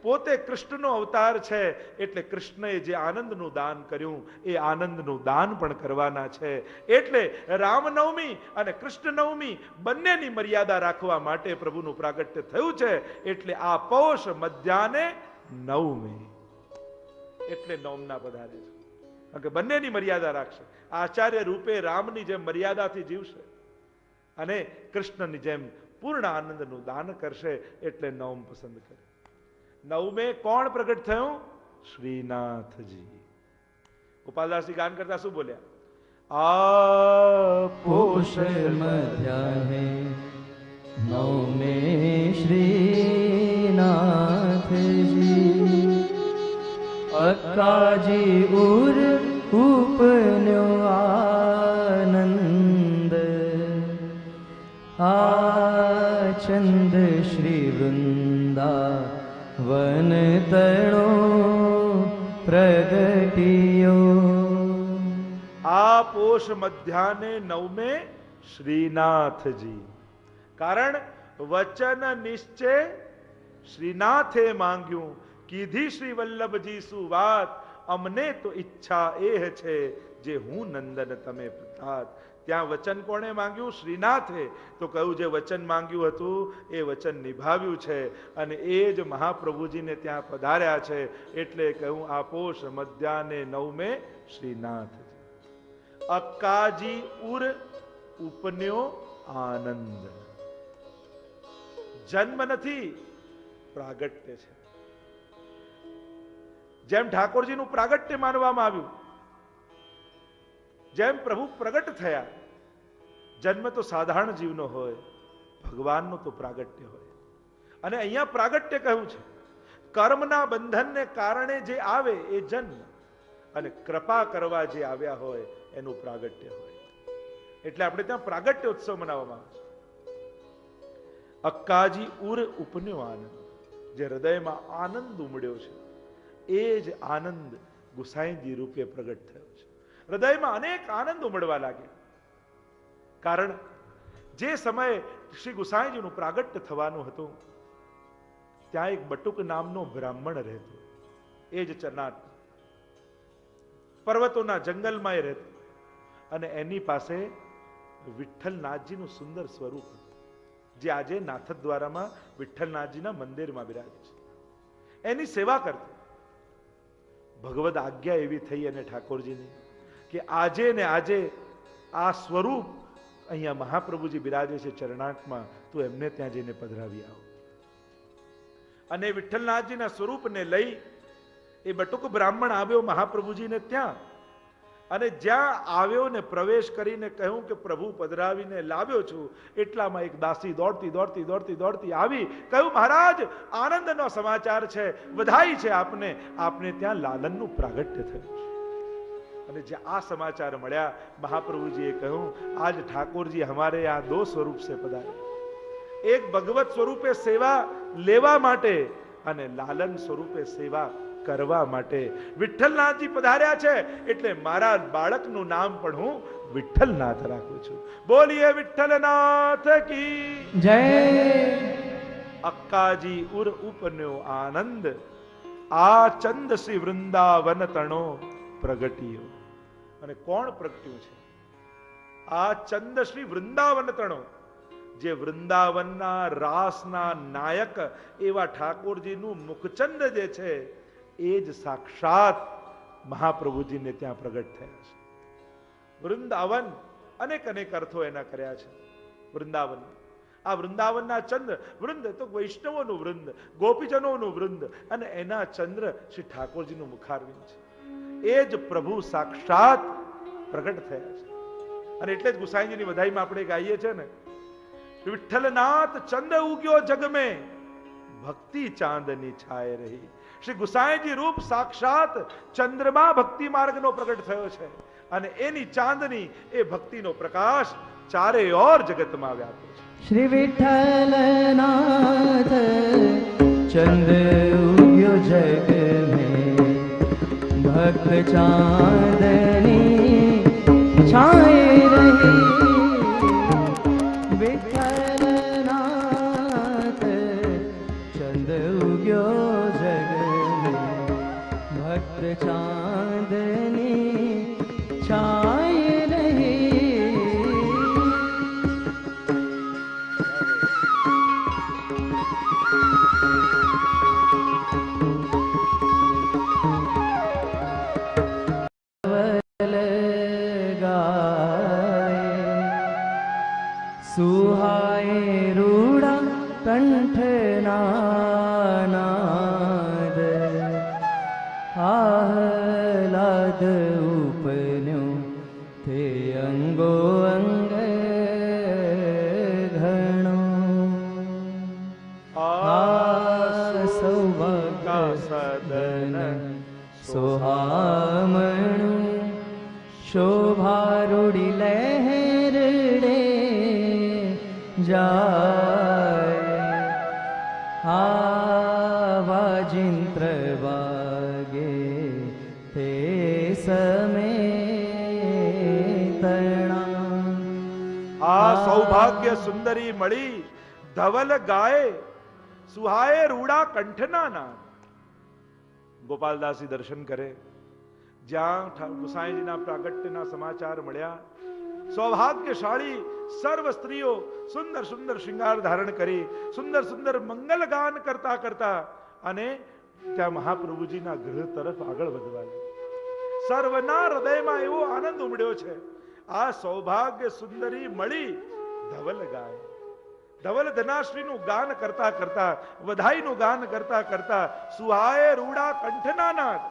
પોતે કૃષ્ણનો અવતાર છે, એટલે કૃષ્ણએ જે આનંદનું દાન કર્યું એ આનંદનું દાન પણ કરવાના છે. એટલે રામનવમી અને કૃષ્ણનવમી બંનેની મર્યાદા રાખવા માટે પ્રભુનું પ્રાગટ્ય થયું છે. એટલે આ પૌષ મધ્યાને નવમી, એટલે નવમના પધારે છે. કે બંનેની મર્યાદા રાખશે. આચાર્ય રૂપે રામની જેમ મર્યાદાથી જીવશે અને કૃષ્ણની જેમ પૂર્ણ આનંદનું દાન કરશે, એટલે નવમ પસંદ કરે. નવમે કોણ પ્રગટ થયું? શ્રીનાથજી. ગોપાલદાસજી ગાન કરતા શું બોલ્યા? આ પોષ મધ્યાહે નવમે શ્રીનાથજી, અક્કાજી ઉર ઉપન્યો આનંદ, चंद श्री वृंदा वन तणो प्रगटियो। આ પોષ મધ્યાને નવમે શ્રીનાથજી. કારણ વચન નિશ્ચય શ્રીનાથે માંગ્યું, કીધી શ્રી વલ્લભજી શું વાત, અમને તો ઈચ્છા એ છે જે હું નંદન તમે પ્રતાપ. ત્યાં વચન કોણે માંગ્યું? શ્રીનાથે. તો કહ્યું જે વચન માંગ્યું હતું એ વચન નિભાવ્યું છે અને એ જ મહાપ્રભુજીને ત્યાં પધાર્યા છે. એટલે કહ્યું આ પોષ મધ્યાને નવમે શ્રીનાથ. અક્કાજી ઉર ઉપન્યો આનંદ. જન્મ નથી, પ્રાગટ્ય છે. જેમ ઠાકોરજીનું પ્રાગટ્ય માનવામાં આવ્યું, જેમ પ્રભુ પ્રગટ થયા. જન્મ તો સાધારણ જીવનો હોય, ભગવાનનો તો પ્રાગટ્ય હોય. અને અહીંયા પ્રાગટ્ય કહ્યું છે. કર્મના બંધનને કારણે જે આવે એ જન્મ, અને કૃપા કરવા જે આવ્યા હોય એનું પ્રાગટ્ય હોય. એટલે આપણે ત્યાં પ્રાગટ્ય ઉત્સવ મનાવવામાં આવે છે. અક્કાજી ઉર ઉપન્યો આનંદ. જે હૃદયમાં આનંદ ઉમડ્યો છે એ જ આનંદ ગુસાઈજી રૂપે પ્રગટ થયો છે. હૃદયમાં અનેક આનંદ ઉમડવા લાગ્યા. કારણ જે સમયે શ્રી ગુસાઈજીનું પ્રાગટ્ય થવાનું હતું ત્યાં એક બટુક નામનો બ્રાહ્મણ રહેતો. એ જ ચરનાથ પર્વતોના જંગલમાં એ રહેતો. અને એની પાસે વિઠ્ઠલનાથજીનું સુંદર સ્વરૂપ હતું, જે આજે નાથદ્વારામાં વિઠ્ઠલનાથજીના મંદિરમાં બિરાજે છે. એની સેવા કરતો. ભગવદ આજ્ઞા એવી થઈ અને ઠાકોરજીની કે આજે ને આજે આ સ્વરૂપ અહીંયા મહાપ્રભુજી બિરાજે છે ચરણાંકમાં, તો એમને ત્યાં જઈને પધરાવી આવો. અને વિઠ્ઠલનાથજીના સ્વરૂપને લઈ એ બટુક બ્રાહ્મણ આવ્યો મહાપ્રભુજીને ત્યાં. અને જ્યાં આવ્યો ને પ્રવેશ કરીને કહ્યું કે પ્રભુ પધરાવીને લાવ્યો છું. એટલામાં એક દાસી દોડતી દોડતી દોડતી દોડતી આવી. કહ્યું મહારાજ આનંદનો સમાચાર છે, વધાઈ છે આપને, આપને ત્યાં લાલનનું પ્રાગટ્ય થયું છે. અને જે આ સમાચાર મળ્યા મહાપ્રભુજીએ કહ્યું આજ ઠાકોરજી હમારે યહાં દો સ્વરૂપ સે પધારે. એક ભગવત સ્વરૂપે સેવા લેવા માટે અને લાલન સ્વરૂપે સેવા કરવા માટે વિઠ્ઠલનાથજી પધાર્યા છે. એટલે મારા બાળકનું નામ પણ હું વિઠ્ઠલનાથ રાખું છું. બોલીએ વિઠ્ઠલનાથ કી જય. અક્કાજી ઉર ઉપન્યો આનંદ, આ ચંદ શ્રી વૃંદાવન તણો પ્રગટ્યો. અને કોણ પ્રગટ્યું છે? આ ચંદ શ્રી વૃંદાવન તણો, જે વૃંદાવનના રાસના નાયક એવા ઠાકોરજીનું મુખચંદ જે છે એ જ સાક્ષાત મહાપ્રભુજીને ત્યાં પ્રગટ થયા છે. વૃંદાવન અનેક અનેક અર્થો એના કર્યા છે. વૃંદાવન, આ વૃંદાવનના ચંદ્ર, વૃંદ તો વૈષ્ણવોનું વૃંદ, ગોપીજનોનું વૃંદ, અને એના ચંદ્ર શ્રી ઠાકોરજીનું મુખારવિંદ છે. એ જ પ્રભુ સાક્ષાત પ્રગટ થયા છે. અને એટલે જ ગુસાઈજીની વધાઈમાં આપણે ગાઈએ છે ને, વિઠ્ઠલનાથ ચંદ ઉગ્યો જગ में ભક્તિ ચાંદની છાય રહી. શ્રી ગુસાઈજી રૂપ સાક્ષાત ચંદ્રમા ભક્તિ માર્ગનો પ્રગટ થયો છે. અને એની ચાંદની એ ભક્તિનો પ્રકાશ ચારે ઓર જગતમાં વ્યાપ્યો છે. શ્રી વિઠ્ઠલનાથ ચંદ ઉગ્યો જગ में भक्त चांदनी छाए रही. विठ्ठलनाथ चंद उग्यो जग में भक्त चांदनी छाए रही. सुहाए रूड़ा कंठनाद आह्लाद उपन्यो ते अंगो अंग घणो. सौभाग्य सदन सोहामणु शोभारूढ़ी लहर रे जाए. સમેતણા આ સૌભાગ્ય સુંદરી મળી ધવલ ગાય સુહાય રૂડા કંઠના નાદ. ગોપાલદાસજી દર્શન કરે, જ્યાં ગુસાઈજીના પ્રાગટ્યના સમાચાર મળ્યા, સૌભાગ્યશાળી સર્વ સ્ત્રીઓ સુંદર સુંદર શ્રૃંગાર ધારણ કરી સુંદર સુંદર મંગલ ગાન કરતા કરતા અને ત્યાં મહાપ્રભુજીના ગૃહ તરફ આગળ વધવા લાગ્યા. સર્વના હૃદયમાં એવો આનંદ ઉમડ્યો છે. આ સૌભાગ્ય સુંદરી મળી ધવલ ગાય, ધવલ ધનાશ્રીનું ગાન કરતા કરતા, વધાઈનું ગાન કરતા કરતા સુહાય રૂડા કંઠના નાદ,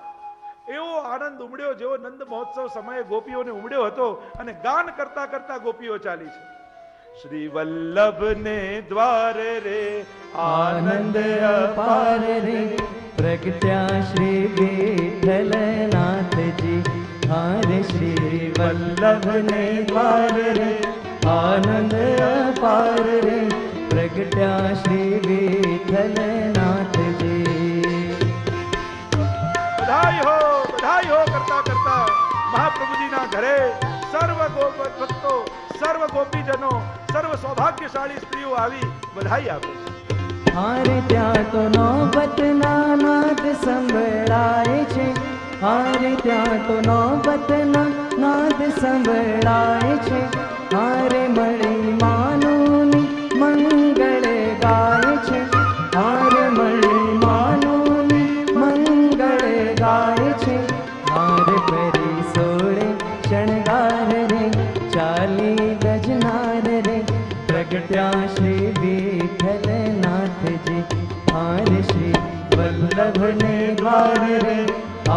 એવો આનંદ ઉમડ્યો જેવો નંદ મહોત્સવ સમયે ગોપીઓને ઉમડ્યો હતો. અને ગાન કરતા કરતા ગોપીઓ ચાલી છે. શ્રી વલ્લભ ને દ્વારે રે આનંદ અપાર રે પ્રગટ્યા શ્રી વિઠ્ઠલનાથજી. હારે શ્રી વલ્લભ ને દ્વાર રે આનંદ અપાર રે પ્રગટ્યા શ્રી વિઠ્ઠલનાથજી. બધાઈ હો કરતા કરતા મહાપ્રભુજીના ઘરે સર્વ ભક્તો, સર્વ ગોપીજનો, સર્વ સૌભાગ્યશાળી સ્ત્રીઓ આવી બધાઈ આપે છે. હારે ત્યાં તો નોબતના નાદ સંભળાય છે. હારે ત્યાં તો નોબતના નાદ સંભળાય છે. હારે મળી માનુની મંગળ ગાય છે. હારે મળી માનુની મંગળ ગાય છે. હારે કરી સોળે શણગાર રે ચાલી ગજનાર રે પ્રગટ્યા શ્રી વિઠ્ઠલનાથજી. હારે શ્રી વલ્લભ ને દ્વાર રે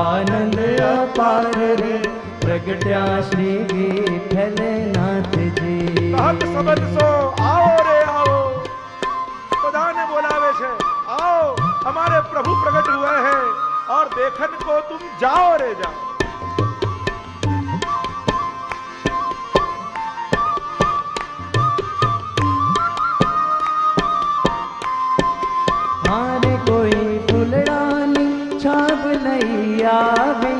આનંદ અપાર રે પ્રગટ્યા શ્રી વિઠ્ઠલનાથજી. કહત સમરસો आओ रे आओ, बधाने बोलावे छे, आओ हमारे प्रभु प्रकट हुए हैं और देखन को तुम जाओ रे जाओ. हारे कोई फुलड़ानी छाप लई आवे.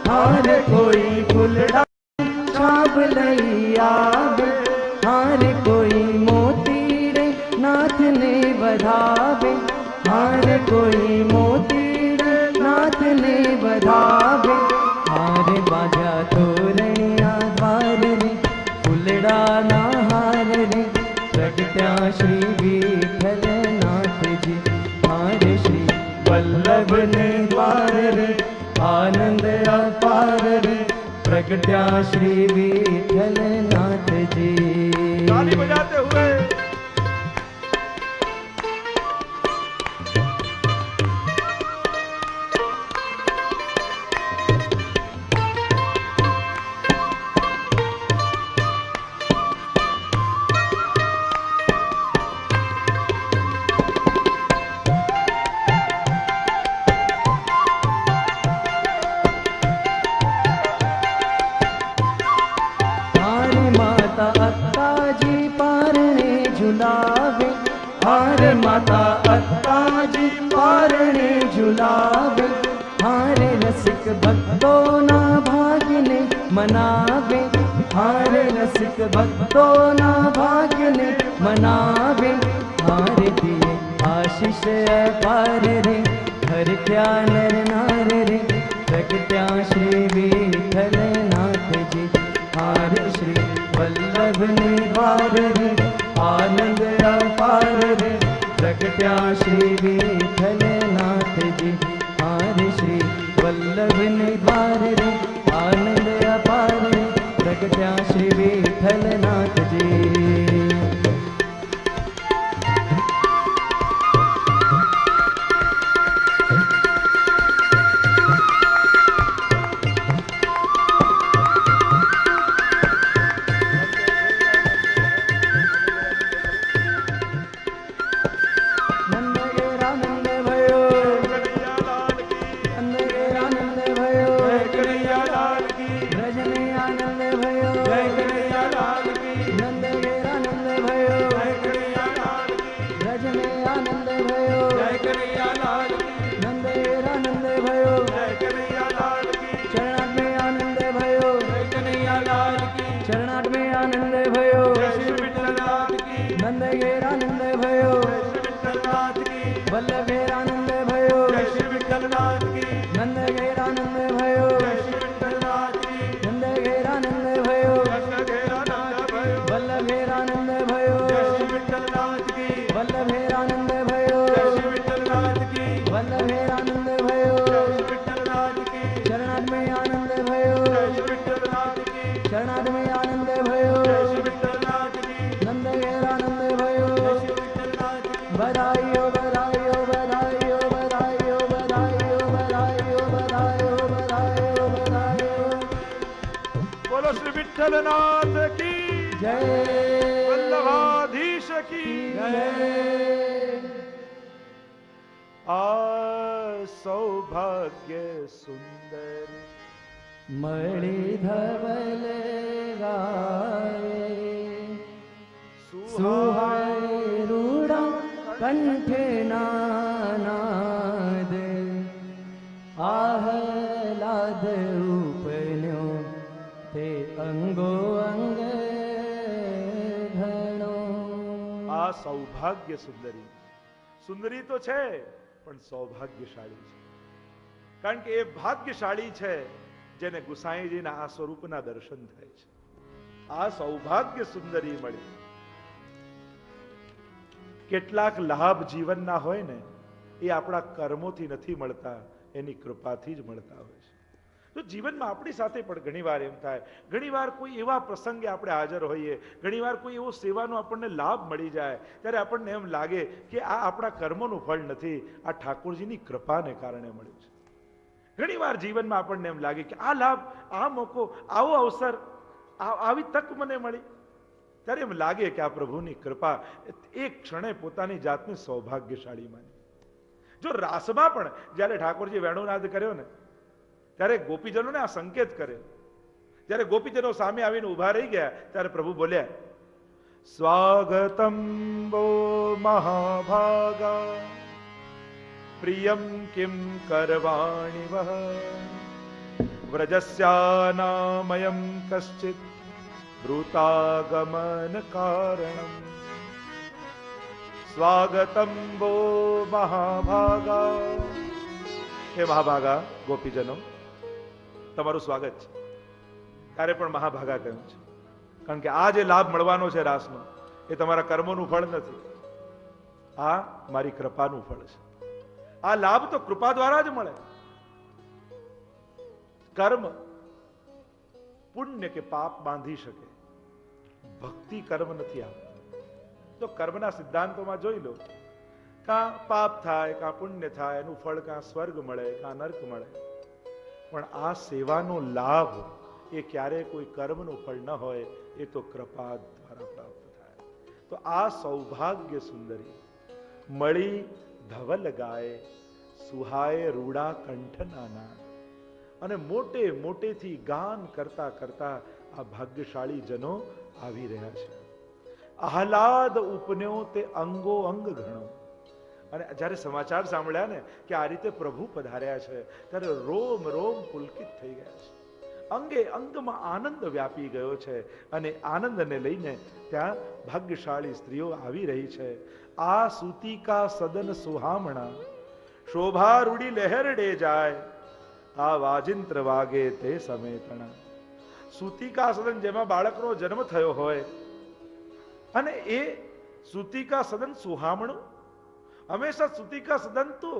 हारे कोई फुलड़ानी छाप लई आवे. हारे कोई मोतीड़े नाथ ने बधावे. हारे कोई मोतीड़े नाथ ने बधावे. हारे बाजा तोरणिया द्वार रे फुलड़ा ना हार रे प्रगट्या श्री विठ्ठलनाथजी. हारे श्री वल्लभ ने द्वार रे आनंद अपार रे प्रगट्या श्री विठ्ठलनाथजी. ताली बजाते हुए हारे माता अत्ताजी पारणे झुलावे. हारे रसिक भक्तों ना भाग्यने मनावे. हारे रसिक भक्तों ना भाग्यने मनावे. हारे दिए आशीष अपार रे हर क्या नर नार रे प्रगट्या श्री विठ्ठलनाथजी. हारे श्री वल्लभ ने द्वार रे आनंद अपार रे प्रगट्या श्री विठ्ठलनाथजी. हारे श्री वल्लभ ने द्वार रे आनंद अपार रे प्रगट्या श्री विठ्ठलनाथजी. चरणात में आनंद विठलनाथ की जय, वल्लभाधीश की जय। आ सौभाग्य सुंदर मणि धवल गाए, सुहाए रूड़ा कंठ नाद, आहलाद उपन्यो ते अंगो अंग घणो। આ સૌભાગ્ય સુંદરી, સુંદરી તો છે પણ સૌભાગ્યશાળી છે, કારણ કે એ ભાગ્યશાળી છે જેને ગુસાઈજીના આ સ્વરૂપના દર્શન થાય છે. આ સૌભાગ્ય સુંદરી મળી. કેટલાક લાભ જીવનના હોય ને એ આપણા કર્મોથી નથી મળતા, એની કૃપાથી જ મળતા હોય છે. તો જીવનમાં આપણી સાથે પણ ઘણીવાર એમ થાય, ઘણીવાર કોઈ એવા પ્રસંગે આપણે હાજર હોઈએ, ઘણીવાર કોઈ એવો સેવાનો આપણને લાભ મળી જાય, ત્યારે આપણને એમ લાગે કે આ આપણા કર્મોનું ફળ નથી, આ ઠાકોરજીની કૃપાને કારણે મળ્યું છે. ઘણીવાર જીવનમાં આપણને એમ લાગે કે આ લાભ, આ મોકો, આવો અવસર, આવી તક મને મળી, ત્યારે એમ લાગે કે આ પ્રભુની કૃપા. એક ક્ષણે પોતાની જાતને સૌભાગ્યશાળી માની. જો રાસમાં પણ જ્યારે ઠાકોરજી વેણુનાદ કર્યો ને ત્યારે ગોપીજનોને આ સંકેત કરે. જ્યારે ગોપીજનો સામે આવીને ઉભા રહી ગયા ત્યારે પ્રભુ બોલ્યા, સ્વાગતમ વો મહાભાગા પ્રિયમ કિમ કરવાણિ વહ વ્રજસ્યાનામયમ કશ્ચિત બ્રૂતાગમન કારણમ. સ્વાગતમ વો મહાભાગા, હે મહાભાગા ગોપીજનો, તમારું સ્વાગત છે. ત્યારે પણ મહાભાગા કહ્યું છે, કારણ કે આ જે લાભ મળવાનો છે રાસનો, એ તમારા કર્મોનું ફળ નથી, આ મારી કૃપાનું ફળ છે. આ લાભ તો કૃપા દ્વારા જ મળે. કર્મ પુણ્ય કે પાપ બાંધી શકે, ભક્તિ કર્મ નથી આપતું. તો કર્મના સિદ્ધાંતોમાં જોઈ લો, કાં પાપ થાય કાં પુણ્ય થાય, એનું ફળ કાં સ્વર્ગ મળે કાં નર્ક મળે, પણ આ સેવાનો લાભ એ ક્યારેય કોઈ કર્મનું ફળ ન હોય, એ તો કૃપા દ્વારા પ્રાપ્ત થાય. તો આ સૌભાગ્ય સુંદરી મળી ધવલ ગાય, સુહાય રૂડા કંઠ નાના. અને મોટે મોટેથી ગાન કરતા કરતા આ ભાગ્યશાળી જનો આવી રહ્યા છે. આહલાદ ઉપન્યો તે અંગો અંગ ઘણો. અને જ્યારે સમાચાર સાંભળ્યા ને કે આ રીતે પ્રભુ પધાર્યા છે, ત્યારે રોમ રોમ પુલકિત થઈ ગયા છે. અંગે અંગમાં આનંદ વ્યાપી ગયો છે, અને આનંદને લઈને ત્યાં ભાગ્યશાળી સ્ત્રીઓ આવી રહી છે. આ સૂતિકા સદન સુહામણા, શોભા રૂડી લહેરડે જાય, આ વાજિંત્ર વાગે તે સમેતણા. સૂતિકા સદન, જેમાં બાળકનો જન્મ થયો હોય, અને એ સૂતિકા સદન સુહામણું. હંમેશા સૂતિકા સદન તો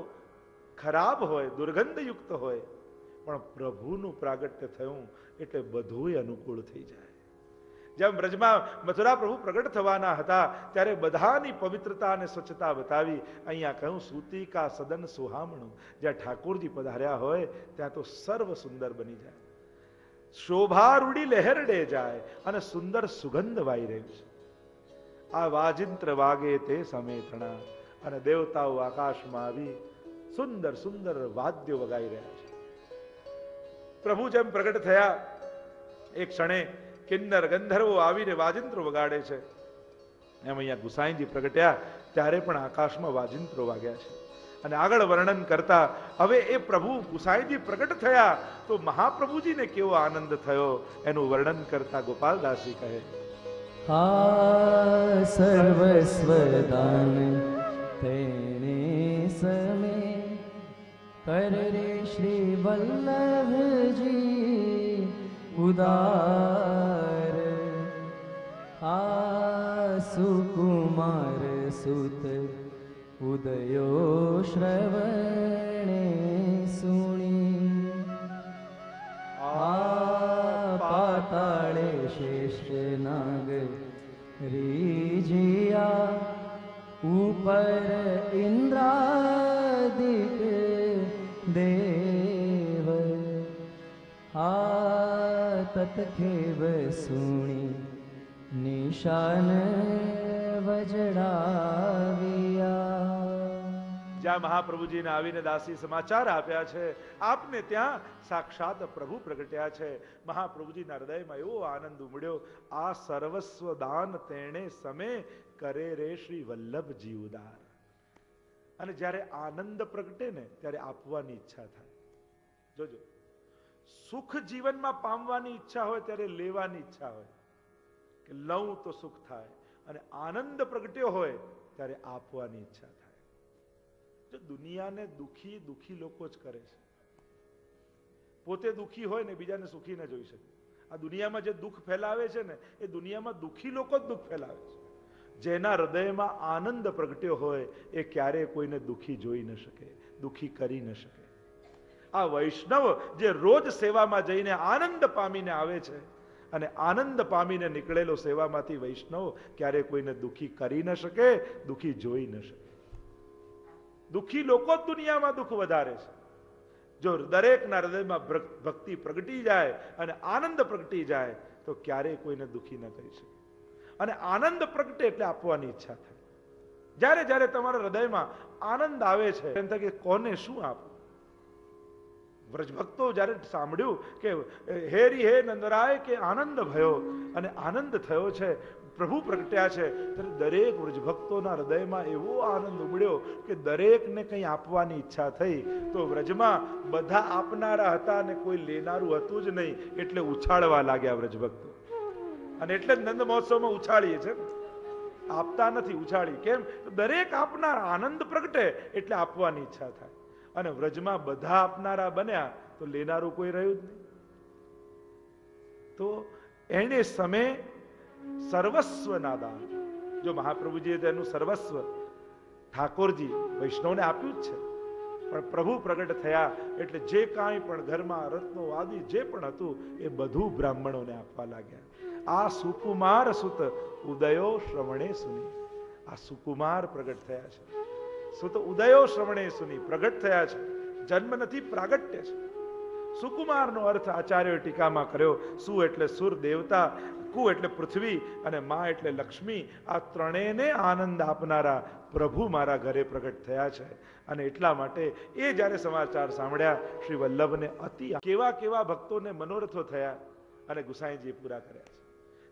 ખરાબ હોય, દુર્ગંધયુક્ત હોય, પણ પ્રભુનું પ્રાગટ્ય થયું એટલે બધું અનુકૂળ થઈ જાય. જેમ બ્રજમાં મથુરા પ્રભુ પ્રગટ થવાના હતા ત્યારે બધાની પવિત્રતા અને સ્વચ્છતા બતાવી, અહીંયા કહ્યું સૂતિકા સદન સુહામણું. જ્યાં ઠાકોરજી પધાર્યા હોય ત્યાં તો સર્વ સુંદર બની જાય, શોભા રૂડી લહેરડે જાય, અને સુંદર સુગંધ વાઈ રહ્યું છે. આ વાજિંત્ર વાગે તે સમેતણા, અને દેવતાઓ આકાશમાં આવી સુંદર સુંદર વાદ્યો વગાઈ રહ્યા છે. પ્રભુ જેમ પ્રગટ થયા એક ક્ષણે કિન્નર ગંધર્વો આવીને વાજિંત્રો વગાડે છે, એમ અહીંયા ગુસાઈજી પ્રગટ્યા ત્યારે પણ આકાશમાં વાજિંત્રો વાગ્યા છે. અને આગળ વર્ણન કરતા હવે એ પ્રભુ ગુસાઈજી પ્રગટ થયા તો મહાપ્રભુજીને કેવો આનંદ થયો એનું વર્ણન કરતા ગોપાલદાસજી કહે, આ સર્વસ્વ દાન તેને સમે કર રે શ્રી વલ્લભજી ઉદાર. આ સુકુમાર સુત ઉદયો શ્રવણે સુણી, આ પાતાળે શ્રેષ્ઠ નાગ રીજિયા, ઉપર ઇન્દ્રાદિક દેવ. આ તતખેવ સુણી નિશાન વજડાવ્યા. જ્યાં મહાપ્રભુજીને આવીને દાસી સમાચાર આપ્યા છે, આપને ત્યાં સાક્ષાત પ્રભુ પ્રગટ્યા છે. મહાપ્રભુજીના હૃદયમાં એવો આનંદ ઉમડ્યો, આ સર્વસ્વ દાન તેણે સમે કરે રે શ્રી વલ્લભજી ઉદાર. અને જ્યારે આનંદ પ્રગટે ને ત્યારે આપવાની ઈચ્છા થાય. જોજો, સુખ જીવનમાં પામવાની ઈચ્છા હોય ત્યારે લેવાની ઈચ્છા હોય કે લઉં તો સુખ થાય, અને આનંદ પ્રગટ્યો હોય ત્યારે આપવાની ઈચ્છા થાય. જો દુનિયાને દુખી દુખી લોકો જ કરે છે. પોતે દુખી હોય ને બીજાને સુખી ન જોઈ શકે. આ દુનિયામાં જે દુઃખ ફેલાવે છે ને એ દુનિયામાં દુખી લોકો જ દુઃખ ફેલાવે છે. જેના હૃદયમાં આનંદ પ્રગટ્યો હોય એ ક્યારેય કોઈને દુખી જોઈ ન શકે, દુખી કરી ન શકે. આ વૈષ્ણવ જે રોજ સેવામાં જઈને આનંદ પામીને આવે છે, અને આનંદ પામીને નીકળેલો સેવામાંથી વૈષ્ણવ ક્યારેય કોઈને દુખી કરી ન શકે, દુખી જોઈ ન શકે. દુખી લોકો જ દુનિયામાં દુઃખ વધારે છે. જો દરેકના હૃદયમાં ભક્તિ પ્રગટી જાય અને આનંદ પ્રગટી જાય તો ક્યારેય કોઈને દુખી ન કરી શકે. અને આનંદ પ્રગટે એટલે આપવાની ઈચ્છા થાય. જ્યારે જ્યારે તમારા હૃદયમાં આનંદ આવે છે એમ થાય કે કોને શું આપું. વ્રજભક્તો જ્યારે સાંભળ્યું કે હેરી હે નંદરાય કે આનંદ ભયો, અને આનંદ થયો છે, પ્રભુ પ્રગટ્યા છે, ત્યારે દરેક વ્રજભક્તોના હૃદયમાં એવો આનંદ ઉમડ્યો કે દરેકને કંઈ આપવાની ઈચ્છા થઈ. તો વ્રજમાં બધા આપનારા હતા અને કોઈ લેનારું હતું જ નહીં, એટલે ઉછાળવા લાગ્યા વ્રજભક્તો. અને એટલે જ નંદ મહોત્સવમાં ઉછાળીએ છે, આપતા નથી, ઉછાળી. કેમ? દરેક આપનાર આનંદ પ્રગટે એટલે આપવાની ઈચ્છા થાય. અને વ્રજમાં બધા આપનારા બન્યા તો લેનારું કોઈ રહ્યું જ નહીં. તો એને સમય સર્વસ્વ ના દાન. જો મહાપ્રભુજીએ તેનું સર્વસ્વ ઠાકોરજી વૈષ્ણવને આપ્યું જ છે, પણ પ્રભુ પ્રગટ થયા એટલે જે કાંઈ પણ ઘરમાં રત્નો આદિ જે પણ હતું એ બધું બ્રાહ્મણોને આપવા લાગ્યા. આ સુકુમાર સુત ઉદયો શ્રવણે સુની. આ સુકુમાર પ્રગટ થયા છે. સુત ઉદયો શ્રવણે સુની પ્રગટ થયા છે. જન્મ નથી, પ્રાગટ્ય છે. સુકુમારનો અર્થ આચાર્યોએ ટીકામાં કર્યો. સુ એટલે સુર દેવતા, કુ એટલે પૃથ્વી, અને મા એટલે લક્ષ્મી. આ ત્રણેયને આનંદ આપનારા પ્રભુ મારા ઘરે પ્રગટ થયા છે. અને એટલા માટે એ જ્યારે સમાચાર સાંભળ્યા શ્રી વલ્લભને અતિ કેવા કેવા ભક્તોને મનોરથો થયા અને ગુસાઈજીએ પૂરા કર્યા છે.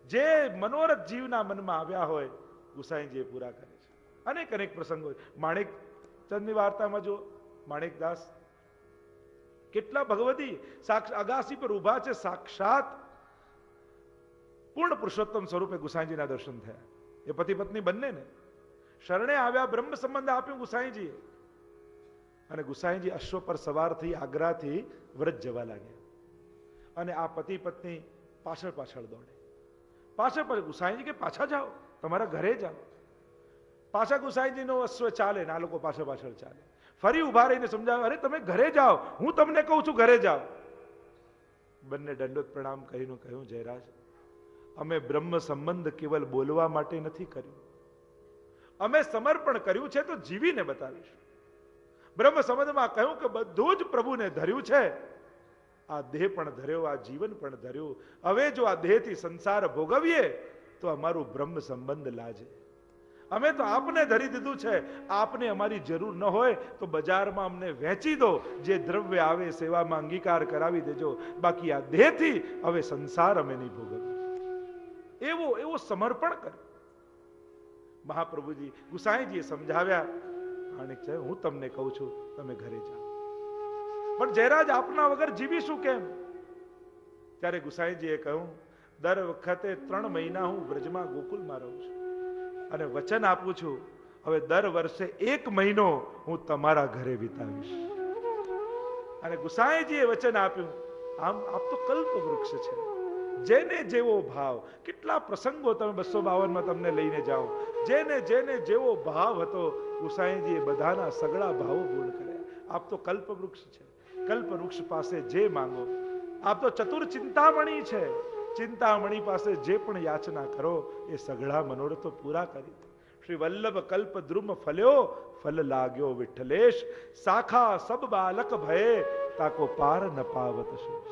જે મનોરથ જીવના મનમાં આવ્યા હોય ગુસાઈજીએ પૂરા કરે છે. અનેક અનેક પ્રસંગો. માણેકચંદની વાર્તામાં જો માણેકદાસ કેટલા ભગવતી અગાસી પર ઉભા છે, સાક્ષાત પૂર્ણ પુરુષોત્તમ સ્વરૂપે ગુસાઈજીના દર્શન થયા. એ પતિ પત્ની બંનેને શરણે આવ્યા, બ્રહ્મ સંબંધ આપ્યું ગુસાઈજીએ. અને ગુસાઈજી અશ્વ પર સવાર થઈ આગ્રાથી વ્રજ જવા લાગ્યા. અને આ પતિ પત્ની પાછળ પાછળ દોડે. પાછળ પર ગુસાઈજી કે પાછા જાઓ, તમારા ઘરે જાઓ. પાછા ગુસાઈજીનો અશ્વ ચાલે ને આ લોકો પાછળ પાછળ ચાલે. ફરી ઉભા રહીને સમજાવે, અરે તમે ઘરે જાઓ, હું તમને કહું છું ઘરે જાઓ. બંને દંડોત પ્રણામ કહીને કહ્યું, જયરાજ અમે બ્રહ્મ સંબંધ કેવલ બોલવા માટે નથી કર્યું, અમે સમર્પણ કર્યું છે તો જીવીને બતાવીશું. બ્રહ્મ સંબંધમાં કહ્યું કે બધું જ પ્રભુને ધર્યું છે. આ દેહ પણ ધર્યો, આ જીવન પણ ધર્યું. હવે જો આ દેહથી સંસાર ભોગવીએ તો અમારું બ્રહ્મ સંબંધ લાજે. અમે તો આપને ધરી દીધું છે, આપને અમારી જરૂર ન હોય તો બજારમાં અમને વેચી દો, જે દ્રવ્ય આવે સેવામાં અંગીકાર કરાવી દેજો, બાકી આ દેહથી હવે સંસાર અમે નહીં ભોગવીએ. એવો સમર્પણ કર્યું મહાપ્રભુજી. ગુસાઈજીએ સમજાવ્યા, હું તમને કહું છું તમે ઘરે જાઓ. પણ જયરાજ આપના વગર જીવીશું કેમ? ત્યારે ગુસાઈજીએ કહ્યું, દર વખતે 3 મહિના હું વ્રજમાં ગોકુલમાં રહું છું અને વચન આપું છું, હવે દર વર્ષે 1 મહિનો હું તમારા ઘરે વિતાવીશ. અને ગુસાઈજીએ વચન આપ્યું. આમ આપ તો કલ્પ વૃક્ષ છે, જેને જેવો ભાવ. કેટલા પ્રસંગો તમે 252માં તમને લઈને જાઓ. જેને જેને જેવો ભાવ હતો ગુસાઈજીએ બધાના સગળા ભાવો પૂર્ણ કર્યા. આપ તો કલ્પ વૃક્ષ છે, કલ્પ વૃક્ષ પાસે જે માંગો. આપ તો ચતુર ચિંતામણી છે, ચિંતામણી પાસે જે પણ યાચના કરો એ સગળા મનોરથો પૂરા કરી. શ્રી વલ્લભ કલ્પ દ્રુમ ફલ્યો, ફલ લાગ્યો વિઠ્ઠલેશ. શાખા સબ બાલક ભયે, તાકો પાર ન પાવત શેષ.